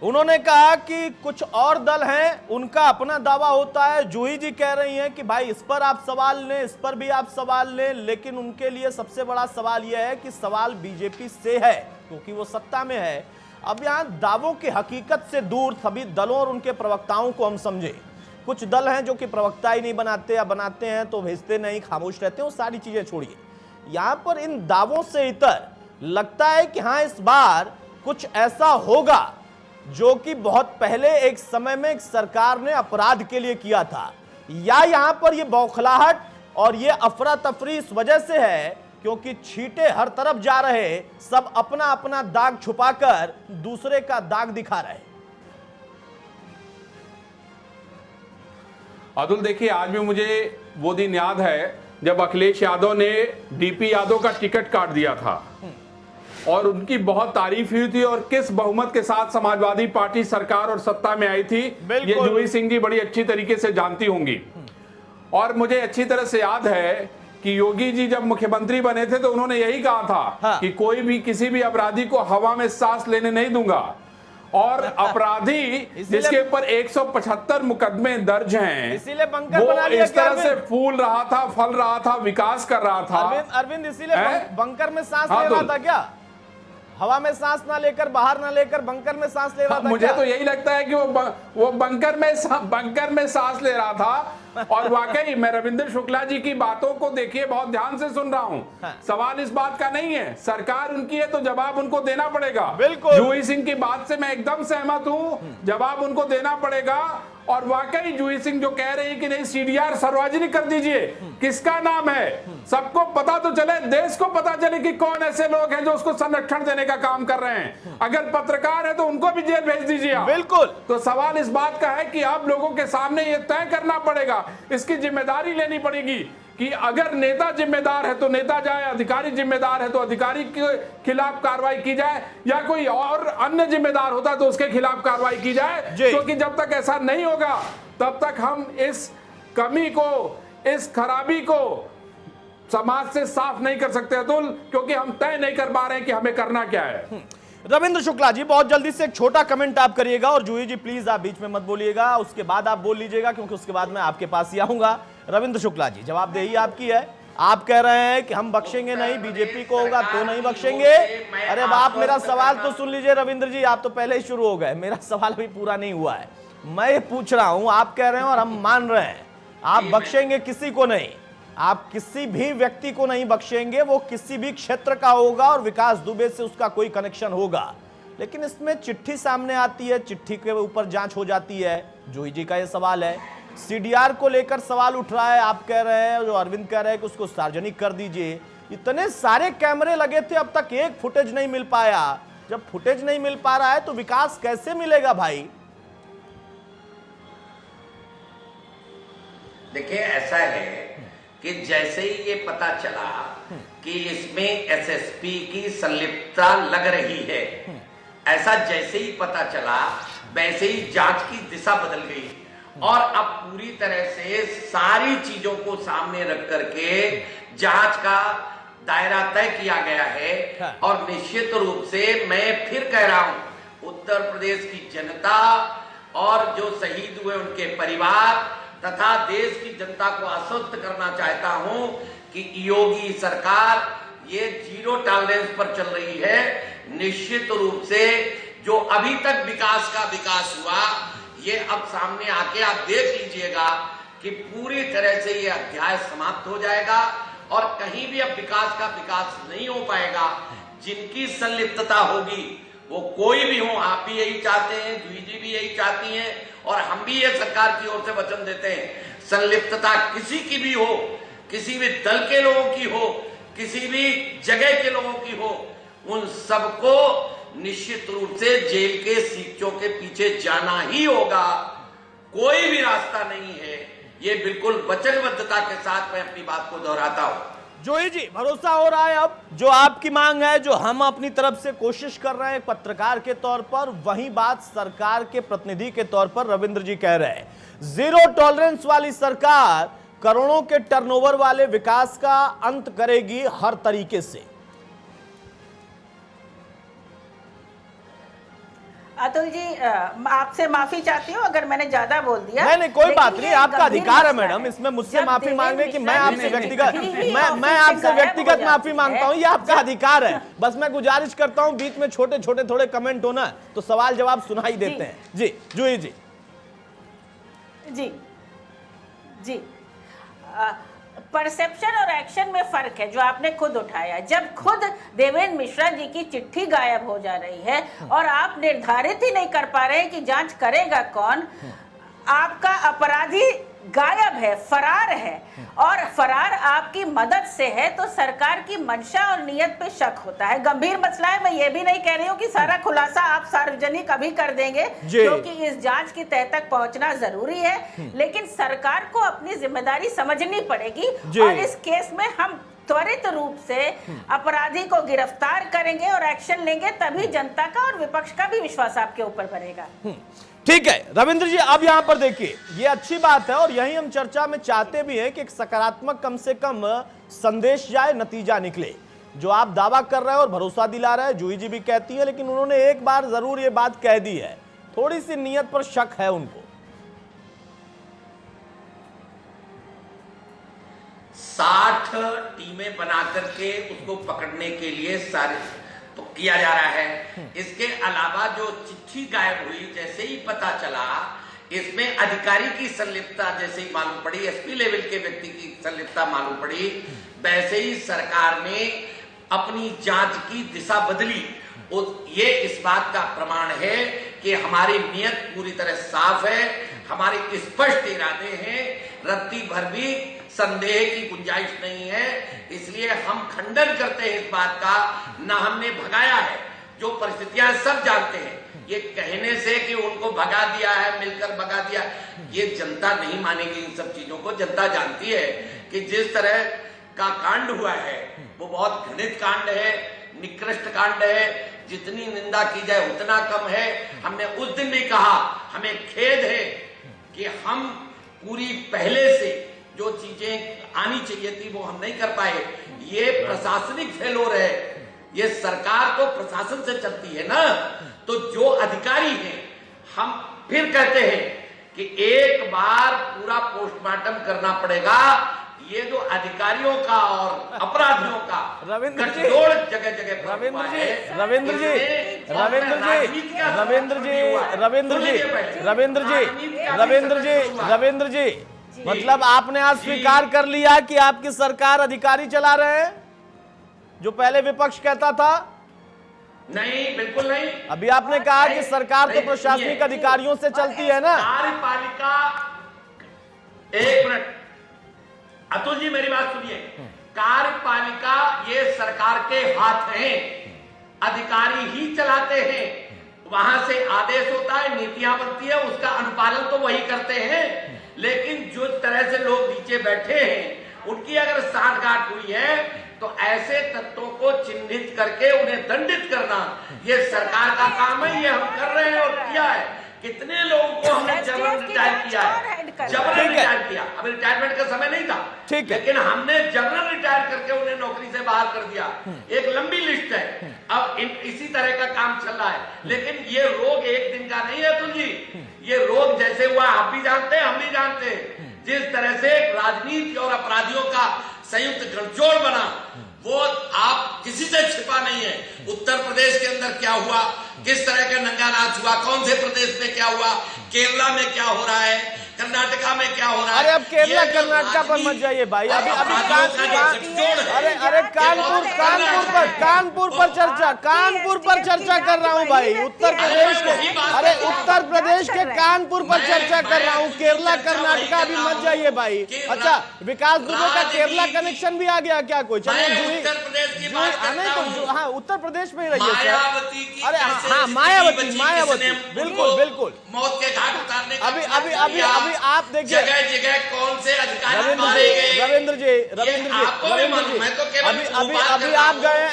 उन्होंने कहा कि कुछ और दल हैं, उनका अपना दावा होता है। जूही जी कह रही हैं कि भाई इस पर आप सवाल लें, इस पर भी आप सवाल लें, लेकिन उनके लिए सबसे बड़ा सवाल यह है कि सवाल बीजेपी से है, क्योंकि वो सत्ता में है। अब यहां दावों की हकीकत से दूर सभी दलों और उनके प्रवक्ताओं को हम समझे। कुछ दल हैं जो कि प्रवक्ता ही नहीं बनाते, या बनाते हैं तो भेजते नहीं, खामोश रहते हैं, वो सारी चीजें छोड़िए। यहां पर इन दावों से इतर लगता है कि हाँ, इस बार कुछ ऐसा होगा जो कि बहुत पहले एक समय में एक सरकार ने अपराध के लिए किया था, या यहां पर यह बौखलाहट और यह अफरा तफरी इस वजह से है क्योंकि छींटे हर तरफ जा रहे, सब अपना अपना दाग छुपाकर दूसरे का दाग दिखा रहे। अतुल, देखिए, आज भी मुझे वो दिन याद है जब अखिलेश यादव ने डीपी यादव का टिकट काट दिया था और उनकी बहुत तारीफ हुई थी, और किस बहुमत के साथ समाजवादी पार्टी सरकार और सत्ता में आई थी, ये जूही सिंह जी बड़ी अच्छी तरीके से जानती होंगी। और मुझे अच्छी तरह से याद है कि योगी जी जब मुख्यमंत्री बने थे तो उन्होंने यही कहा था कि कोई भी किसी भी अपराधी को हवा में सांस लेने नहीं दूंगा। और अपराधी जिसके ऊपर 175 मुकदमे दर्ज हैं, इसीलिए बंकर वो बना लिया इस तरह क्या से फूल रहा था, फल रहा था, विकास कर रहा था। अरविंद इसीलिए बंकर में सांस हाँ, ले रहा था क्या? हवा में सांस ना लेकर, बाहर ना लेकर बंकर में सांस ले रहा था? मुझे तो यही लगता है कि वो बंकर में सांस ले रहा था। और वाकई मैं रविंद्र शुक्ला जी की बातों को देखिए बहुत ध्यान से सुन रहा हूं। सवाल इस बात का नहीं है, सरकार उनकी है तो जवाब उनको देना पड़ेगा। बिल्कुल, जूही सिंह की बात से मैं एकदम सहमत हूं, जवाब उनको देना पड़ेगा। और वाकई जूही सिंह जो कह रही है कि नहीं, सीडीआर सार्वजनिक कर दीजिए, किसका नाम है सबको पता तो चले, देश को पता चले कि कौन ऐसे लोग हैं जो उसको संरक्षण देने का काम कर रहे हैं। अगर पत्रकार है तो उनको भी जेल भेज दीजिए। बिल्कुल। तो सवाल इस बात का है कि अब लोगों के सामने ये तय करना पड़ेगा, इसकी जिम्मेदारी लेनी पड़ेगी कि अगर नेता जिम्मेदार है तो नेता जाए, अधिकारी जिम्मेदार है तो अधिकारी के खिलाफ कार्रवाई की जाए, या कोई और अन्य जिम्मेदार होता तो उसके खिलाफ कार्रवाई की जाए, क्योंकि जब तक ऐसा नहीं होगा तब तक हम इस कमी को, इस खराबी को समाज से साफ नहीं कर सकते अतुल, क्योंकि हम तय नहीं कर पा रहे हैं कि हमें करना क्या है। रविंद्र शुक्ला जी, बहुत जल्दी से एक छोटा कमेंट आप करिएगा, और जूही जी प्लीज आप बीच में मत बोलिएगा, उसके बाद आप बोल लीजिएगा, क्योंकि उसके बाद मैं आपके पास ही आऊंगा। रविंद्र शुक्ला जी, जवाबदेही आपकी है। आप कह रहे हैं कि हम बख्शेंगे नहीं, बीजेपी को होगा तो नहीं बख्शेंगे। अरे आप मेरा सवाल तो सुन लीजिए रविंद्र जी, आप तो पहले ही शुरू हो गए, मेरा सवाल अभी पूरा नहीं हुआ है। मैं ये पूछ रहा हूं, आप कह रहे हैं और हम मान रहे हैं, आप बख्शेंगे किसी को नहीं, आप किसी भी व्यक्ति को नहीं बख्शेंगे, वो किसी भी क्षेत्र का होगा और विकास दुबे से उसका कोई कनेक्शन होगा। लेकिन इसमें चिट्ठी सामने आती है, चिट्ठी के ऊपर जांच हो जाती है। जूही जी का ये सवाल है, सीडीआर को लेकर सवाल उठ रहा है, आप कह रहे हैं, जो अरविंद कह रहे हैं कि उसको सार्वजनिक कर दीजिए। इतने सारे कैमरे लगे थे, अब तक एक फुटेज नहीं मिल पाया। जब फुटेज नहीं मिल पा रहा है तो विकास कैसे मिलेगा भाई? देखिए, ऐसा है कि जैसे ही ये पता चला कि इसमें एसएसपी की संलिप्तता लग रही है, ऐसा जैसे ही पता चला वैसे ही जांच की दिशा बदल गई, और अब पूरी तरह से सारी चीजों को सामने रख करके जांच का दायरा तय किया गया है। और निश्चित रूप से मैं फिर कह रहा हूं, उत्तर प्रदेश की जनता और जो शहीद हुए उनके परिवार तथा देश की जनता को आश्वस्त करना चाहता हूं कि योगी सरकार ये जीरो टॉलरेंस पर चल रही है। निश्चित रूप से जो अभी तक विकास का विकास हुआ, ये अब सामने आके आप देख लीजिएगा कि पूरी तरह से ये अध्याय समाप्त हो जाएगा और कहीं भी अब विकास का विकास नहीं हो पाएगा। जिनकी संलिप्तता होगी वो कोई भी हो, आप भी यही चाहते हैं, जूही जी भी यही चाहती हैं, और हम भी ये सरकार की ओर से वचन देते हैं, संलिप्तता किसी की भी हो, किसी भी दल के लोगों की हो, किसी भी जगह के लोगों की हो, उन सबको निश्चित रूप से जेल के सीटों के पीछे जाना ही होगा। कोई भी रास्ता नहीं है। ये बिल्कुल वचनबद्धता के साथ मैं अपनी बात को दोहराता हूं। जूही जी, भरोसा हो रहा है अब जो आपकी मांग है, जो हम अपनी तरफ से कोशिश कर रहे हैं पत्रकार के तौर पर, वही बात सरकार के प्रतिनिधि के तौर पर रविंद्र जी कह रहे हैं। जीरो टॉलरेंस वाली सरकार करोड़ों के टर्नओवर वाले विकास का अंत करेगी हर तरीके से। अतुल जी, आपसे माफी चाहती हूँ अगर मैंने ज्यादा बोल दिया। नहीं, कोई बात नहीं, आपका अधिकार है मैडम इसमें मुझसे माफी मांगने की। मैं आपसे व्यक्तिगत माफी मांगता हूँ, ये आपका अधिकार है। बस मैं गुजारिश करता हूँ बीच में छोटे छोटे थोड़े कमेंट हो ना, तो सवाल जवाब सुनाई देते हैं। जी जूही जी। जी जी, परसेप्शन और एक्शन में फर्क है जो आपने खुद उठाया। जब खुद देवेंद्र मिश्रा जी की चिट्ठी गायब हो जा रही है और आप निर्धारित ही नहीं कर पा रहे हैं कि जांच करेगा कौन, आपका अपराधी गायब है, फरार है, और फरार आपकी मदद से है, तो सरकार की मंशा और नियत पे शक होता है। गंभीर मसला है। मैं ये भी नहीं कह रही हूँ कि सारा खुलासा आप सार्वजनिक अभी कर देंगे, क्योंकि इस जांच की तह तक पहुंचना जरूरी है, लेकिन सरकार को अपनी जिम्मेदारी समझनी पड़ेगी, और इस केस में हम त्वरित रूप से अपराधी को गिरफ्तार करेंगे और एक्शन लेंगे, तभी जनता का और विपक्ष का भी विश्वास आपके ऊपर बढ़ेगा। ठीक है रविंद्र जी, अब यहां पर देखिए, ये अच्छी बात है और यही हम चर्चा में चाहते भी हैं कि एक सकारात्मक कम से कम संदेश जाए, नतीजा निकले। जो आप दावा कर रहे हैं और भरोसा दिला रहे हैं, जूही जी भी कहती है, लेकिन उन्होंने एक बार जरूर ये बात कह दी है, थोड़ी सी नियत पर शक है उनको। 60 टीमें बना करके उसको पकड़ने के लिए सारे तो किया जा रहा है। इसके अलावा जो चिट्ठी गायब हुई, जैसे ही पता चला इसमें अधिकारी की संलिप्तता जैसे ही मालूम पड़ी, एसपी लेवल के व्यक्ति की संलिप्तता मालूम पड़ी, वैसे ही सरकार ने अपनी जांच की दिशा बदली। ये इस बात का प्रमाण है कि हमारी नियत पूरी तरह साफ है, हमारे स्पष्ट इरादे हैं, रत्ती भर भी संदेह की गुंजाइश नहीं है। इसलिए हम खंडन करते हैं इस बात का, ना हमने भगाया है। जो परिस्थितियां सब जानते हैं, ये कहने से कि उनको भगा दिया है, मिलकर भगा दिया, ये जनता नहीं मानेगी। इन सब चीजों को जनता जानती है कि जिस तरह का कांड हुआ है वो बहुत घृणित कांड है, निकृष्ट कांड है, जितनी निंदा की जाए उतना कम है। हमने उस दिन भी कहा हमें खेद है कि हम पूरी पहले से जो चीजें आनी चाहिए थी वो हम नहीं कर पाए। ये प्रशासनिक फेलोर है, ये सरकार तो प्रशासन से चलती है ना, तो जो अधिकारी हैं हम फिर कहते हैं कि एक बार पूरा पोस्टमार्टम करना पड़ेगा। ये जो अधिकारियों का और अपराधियों का गठजोड़ जगह जगह पर रविंद्र हुआ जी, है। रविंद्र जी, इसमें रविंद्र जी, राजनीति का रविंद्र जी, रविंद्र जी, रविंद्र जी, रविंद्र जी, रविंद्र जी, मतलब आपने आज स्वीकार कर लिया कि आपकी सरकार अधिकारी चला रहे हैं, जो पहले विपक्ष कहता था? नहीं, बिल्कुल नहीं। अभी आपने कहा कि सरकार तो प्रशासनिक अधिकारियों से चलती है ना। कार्यपालिका, एक मिनट अतुल जी मेरी बात सुनिए। कार्यपालिका ये सरकार के हाथ हैं, अधिकारी ही चलाते हैं। वहां से आदेश होता है, नीतियां बनती है, उसका अनुपालन तो वही करते हैं। लेकिन जो तरह से लोग नीचे बैठे हैं उनकी अगर सांठगांठ हुई है तो ऐसे तत्वों को चिन्हित करके उन्हें दंडित करना ये सरकार का काम है। ये हम कर रहे हैं और किया है। कितने लोगों को हमने जबरन रिटायर किया है, जबरन रिटायर किया। अभी रिटायरमेंट का समय नहीं था, ठीक है, लेकिन हमने जबरन रिटायर करके उन्हें नौकरी से बाहर कर दिया। एक लंबी लिस्ट है। अब इसी तरह का काम चल रहा है। लेकिन ये रोग एक दिन का नहीं है तुम जी। ये रोग जैसे हुआ आप भी जानते हैं, हम भी जानते हैं। जिस तरह से राजनीति और अपराधियों का संयुक्त गठजोड़ बना वो आप किसी से छिपा नहीं है। उत्तर प्रदेश के अंदर क्या हुआ, किस तरह का नंगा नाच हुआ, कौन से प्रदेश में क्या हुआ, केरला में क्या हो रहा है, कर्नाटका में क्या हो रहा है। अरे अब केरला कर्नाटका पर मत जाइए भाई। अभी अरे कानपुर पर चर्चा कर रहा हूँ भाई। उत्तर प्रदेश के कानपुर पर चर्चा कर रहा हूँ। केरला कर्नाटका अभी मत जाइए भाई। अच्छा, विकास दुबे का केरला कनेक्शन भी आ गया क्या कोई? चलिए उत्तर प्रदेश की बात करता हूं। हाँ, उत्तर प्रदेश में ही रहिए मायावती की अरे हाँ, मायावती बिल्कुल मौत के घाट उतारने का अभी आप देखिए जगह जगह कौन से अधिकारी मारे गए। रविंद्र जी,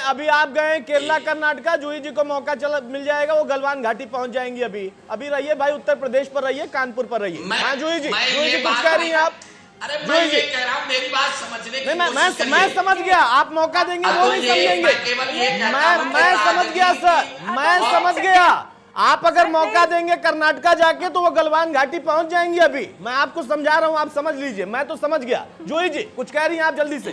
अभी आप गए केरला कर्नाटका। जूही जी को मौका मिल जाएगा, वो गलवान घाटी पहुंच जाएंगी। अभी रहिए भाई, उत्तर प्रदेश पर रहिए, कानपुर पर रहिए। हाँ जूही जी कुछ कह रही हैं आप? अरे मैं ये कह रहा हूं, मेरी बात समझने की कोशिश करिए। मैं समझ गया, आप मौका देंगे वो नहीं समझेंगे। मैं समझ गया सर, मैं समझ गया। आप अगर मौका देंगे कर्नाटका जाके तो वो गलवान घाटी पहुंच जाएंगी। अभी मैं आपको समझा रहा हूं, आप समझ लीजिए। मैं तो समझ गया। जूही जी कुछ कह रही हैं आप, जल्दी से।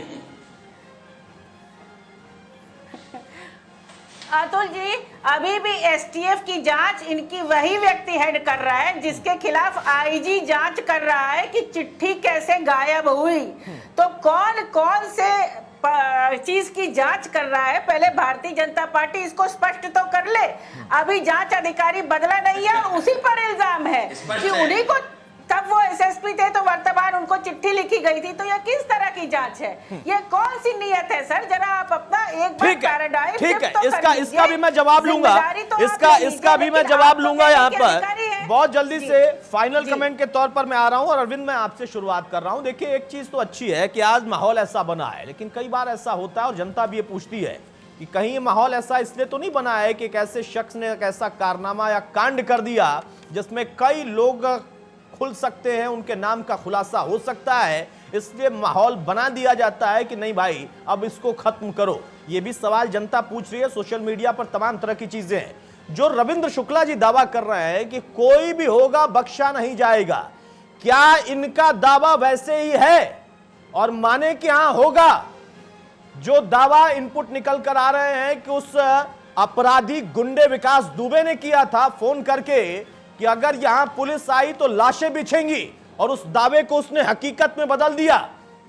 अतुल जी, अभी भी एसटीएफ की जांच इनकी वही व्यक्ति हेड कर रहा है जिसके खिलाफ आईजी जांच कर रहा है कि चिट्ठी कैसे गायब हुई। तो कौन कौन से चीज की जांच कर रहा है, पहले भारतीय जनता पार्टी इसको स्पष्ट तो कर ले। अभी जांच अधिकारी बदला नहीं है और उसी पर इल्जाम है कि उन्हीं को, तब वो एसएसपी थे तो वर्तमान उनको चिट्ठी लिखी गई थी। तो ये किस तरह की जांच है? ये कौन सी नीयत है सर? जरा आप अपना एक बार पैराडाइम ठीक है, इसका भी मैं जवाब लूंगा। इसका भी मैं जवाब लूंगा यहाँ पर बहुत जल्दी से। फाइनल कमेंट के तौर पर मैं आ रहा हूँ और अरविंद मैं आपसे शुरुआत कर रहा हूँ। देखिए, एक चीज तो अच्छी है कि आज माहौल ऐसा बना है, लेकिन कई बार ऐसा होता है और जनता भी ये पूछती है कि कहीं ये माहौल ऐसा इसलिए तो नहीं बना है कि एक ऐसे शख्स ने एक ऐसा कारनामा या कांड कर दिया जिसमें कई लोग खुल सकते हैं, उनके नाम का खुलासा हो सकता है, इसलिए माहौल बना दिया जाता है कि नहीं भाई अब इसको खत्म करो। ये भी सवाल जनता पूछ रही है। सोशल मीडिया पर तमाम तरह की चीजें हैं। जो रविंद्र शुक्ला जी दावा कर रहे हैं कि कोई भी होगा बख्शा नहीं जाएगा, क्या इनका दावा वैसे ही है? और माने कि हां होगा। जो दावा इनपुट निकल कर आ रहे हैं कि उस अपराधी गुंडे विकास दुबे ने किया था फोन करके कि अगर यहां पुलिस आई तो लाशें बिछेंगी, और उस दावे को उसने हकीकत में बदल दिया।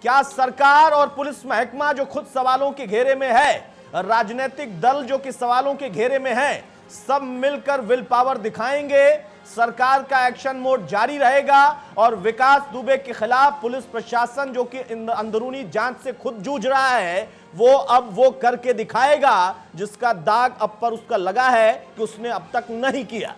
क्या सरकार और पुलिस महकमा जो खुद सवालों के घेरे में है, राजनीतिक दल जो कि सवालों के घेरे में है, सब मिलकर विल पावर दिखाएंगे? सरकार का एक्शन मोड जारी रहेगा और विकास दुबे के खिलाफ पुलिस प्रशासन जो कि अंदरूनी जांच से खुद जूझ रहा है, वो अब वो करके दिखाएगा जिसका दाग अब पर उसका लगा है कि उसने अब तक नहीं किया।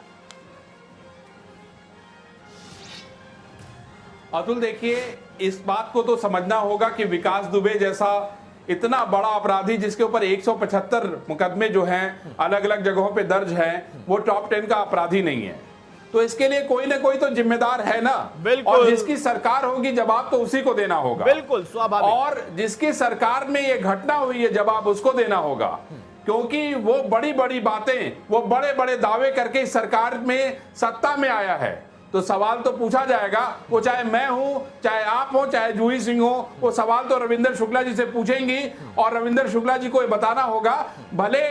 अतुल देखिए, इस बात को तो समझना होगा कि विकास दुबे जैसा इतना बड़ा अपराधी जिसके ऊपर 175 मुकदमे जो हैं अलग अलग जगहों पे दर्ज हैं, वो टॉप 10 का अपराधी नहीं है। तो इसके लिए कोई ना कोई तो जिम्मेदार है ना। बिल्कुल। और जिसकी सरकार होगी जवाब तो उसी को देना होगा। बिल्कुल स्वाभाविक। और जिसकी सरकार में ये घटना हुई है जवाब उसको देना होगा, क्योंकि वो बड़ी बड़ी बातें, वो बड़े बड़े दावे करके इस सरकार में सत्ता में आया है। तो सवाल तो पूछा जाएगा, वो चाहे मैं हूं, चाहे आप हो, चाहे जूही सिंह हो, वो सवाल तो रविंदर शुक्ला जी से पूछेंगी और रविंदर शुक्ला जी को ये बताना होगा। भले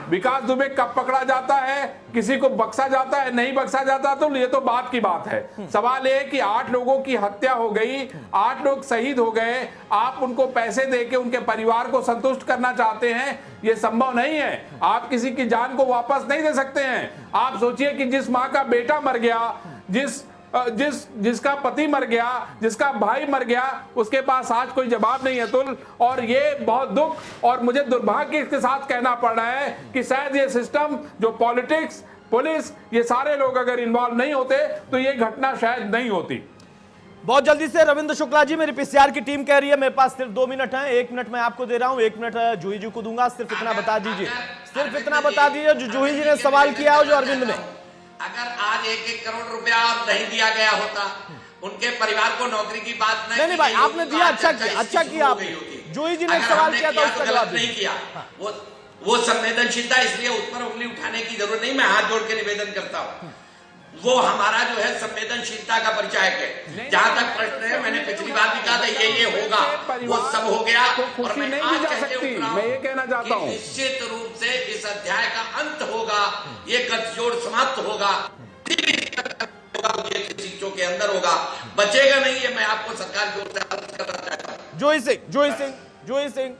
विकास दुबे कब पकड़ा जाता है, किसी को बख्शा जाता है, नहीं बख्शा जाता, तो ये तो बात की बात है। सवाल ये है कि 8 लोगों की हत्या हो गई, 8 लोग शहीद हो गए, आप उनको पैसे देके उनके परिवार को संतुष्ट करना चाहते हैं, ये संभव नहीं है। आप किसी की जान को वापस नहीं दे सकते हैं। आप सोचिए कि जिस माँ का बेटा मर गया, जिसका पति मर गया, जिसका भाई मर गया, उसके पास आज कोई जवाब नहीं है अतुल। और ये बहुत दुख और मुझे दुर्भाग्य के साथ कहना पड़ रहा है कि शायद ये सिस्टम, जो पॉलिटिक्स, पुलिस, ये सारे लोग अगर इन्वॉल्व नहीं होते तो ये घटना शायद नहीं होती। बहुत जल्दी से रविंद्र शुक्ला जी, मेरी पीसीआर की टीम कह रही है मेरे पास सिर्फ 2 मिनट हैं, 1 मिनट मैं आपको दे रहा हूं, 1 मिनट जूही जी को दूंगा। सिर्फ इतना बता दीजिए, सिर्फ इतना बता दीजिए जो जूही जी ने सवाल किया और जो अरविंद ने। अगर आज 1-1 करोड़ रुपया नहीं दिया गया होता, उनके परिवार को नौकरी की बात नहीं भाई, आपने दिया, अच्छा किया आपने। जूही जी ने सवाल किया था, उसका जवाब नहीं किया। वो संवेदनशीलता, इसलिए उस पर उंगली उठाने की जरूरत नहीं। मैं हाथ जोड़ के निवेदन करता हूँ, वो हमारा जो है संवेदनशीलता का परिचायक है। जहां तक प्रश्न है, मैंने पिछली बार भी कहा था ये होगा, वो सब हो गया। और मैं आज कहते मैं ये कहना चाहता हूँ निश्चित रूप से इस अध्याय का अंत होगा, ये गठजोड़ समाप्त होगा, चीजों के अंदर होगा, बचेगा नहीं। ये मैं आपको सरकार की ओर से अर्ज करना चाहता हूँ। जूही सिंह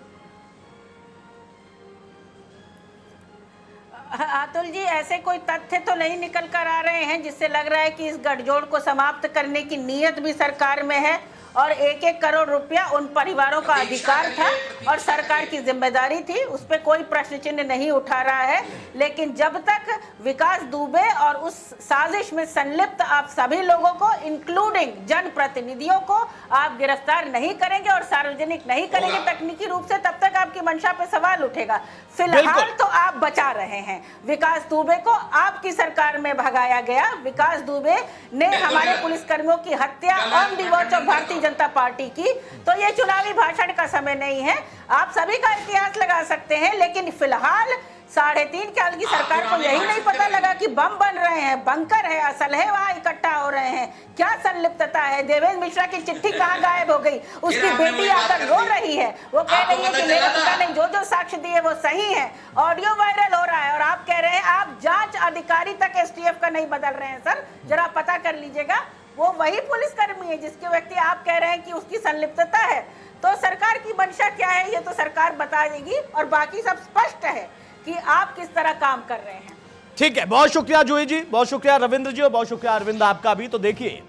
अतुल जी, ऐसे कोई तथ्य तो नहीं निकल कर आ रहे हैं जिससे लग रहा है कि इस गठजोड़ को समाप्त करने की नीयत भी सरकार में है और 1-1 करोड़ रुपया उन परिवारों का अधिकार था और सरकार की जिम्मेदारी थी, उस पर कोई प्रश्न चिन्ह नहीं उठा रहा है। लेकिन जब तक विकास दुबे और उस साजिश में संलिप्त आप सभी लोगों को, इंक्लूडिंग जनप्रतिनिधियों को, आप गिरफ्तार नहीं करेंगे और सार्वजनिक नहीं करेंगे तकनीकी रूप से, तब तक आपकी मंशा पे सवाल उठेगा। फिलहाल तो आप बचा रहे हैं विकास दुबे को, आपकी सरकार में भगाया गया। विकास दुबे ने हमारे पुलिसकर्मियों की हत्या on the watch of Bharatiya Janata party की। तो ये चुनावी भाषण का समय नहीं है, आप सभी का इतिहास लगा सकते हैं, लेकिन फिलहाल 3.5 साल की सरकार को यही नहीं पता लगा कि बम बन रहे हैं, बंकर है, असल है, वहां इकट्ठा हो रहे हैं। क्या संलिप्तता है? देवेंद्र मिश्रा की चिट्ठी कहां गायब हो गई? उसकी बेटी आकर रो रही है, वो कह रही है कि मेरे पिता ने जो साक्ष्य दिए वो सही है। ऑडियो वायरल हो रहा है और आप कह रहे हैं आप जांच अधिकारी तक एसटीएफ का नहीं बदल रहे हैं। सर जरा पता कर लीजिएगा, वो वही पुलिसकर्मी है जिसके व्यक्ति आप कह रहे हैं कि उसकी संलिप्तता है। तो सरकार की मंशा क्या है ये तो सरकार बता देगी और बाकी सब स्पष्ट है कि आप किस तरह काम कर रहे हैं। ठीक है, बहुत शुक्रिया जूही जी, बहुत शुक्रिया रविंद्र जी और बहुत शुक्रिया अरविंद आपका भी। तो देखिए,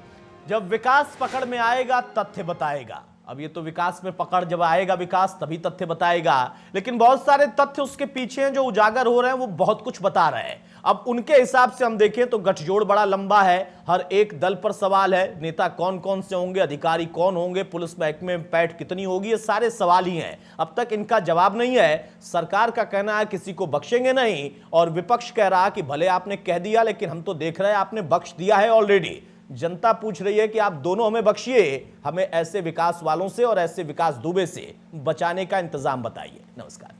जब विकास पकड़ में आएगा तथ्य बताएगा। अब ये तो विकास में पकड़ जब आएगा विकास तभी तथ्य बताएगा, लेकिन बहुत सारे तथ्य उसके पीछे हैं जो उजागर हो रहे हैं, वो बहुत कुछ बता रहे हैं। अब उनके हिसाब से हम देखें तो गठजोड़ बड़ा लंबा है, हर एक दल पर सवाल है, नेता कौन कौन से होंगे, अधिकारी कौन होंगे, पुलिस महकमे में पैठ कितनी होगी, ये सारे सवाल ही हैं। अब तक इनका जवाब नहीं है। सरकार का कहना है किसी को बख्शेंगे नहीं और विपक्ष कह रहा कि भले आपने कह दिया लेकिन हम तो देख रहे हैं आपने बख्श दिया है ऑलरेडी। जनता पूछ रही है कि आप दोनों हमें बख्शिए, हमें ऐसे विकास वालों से और ऐसे विकास दुबे से बचाने का इंतजाम बताइए। नमस्कार।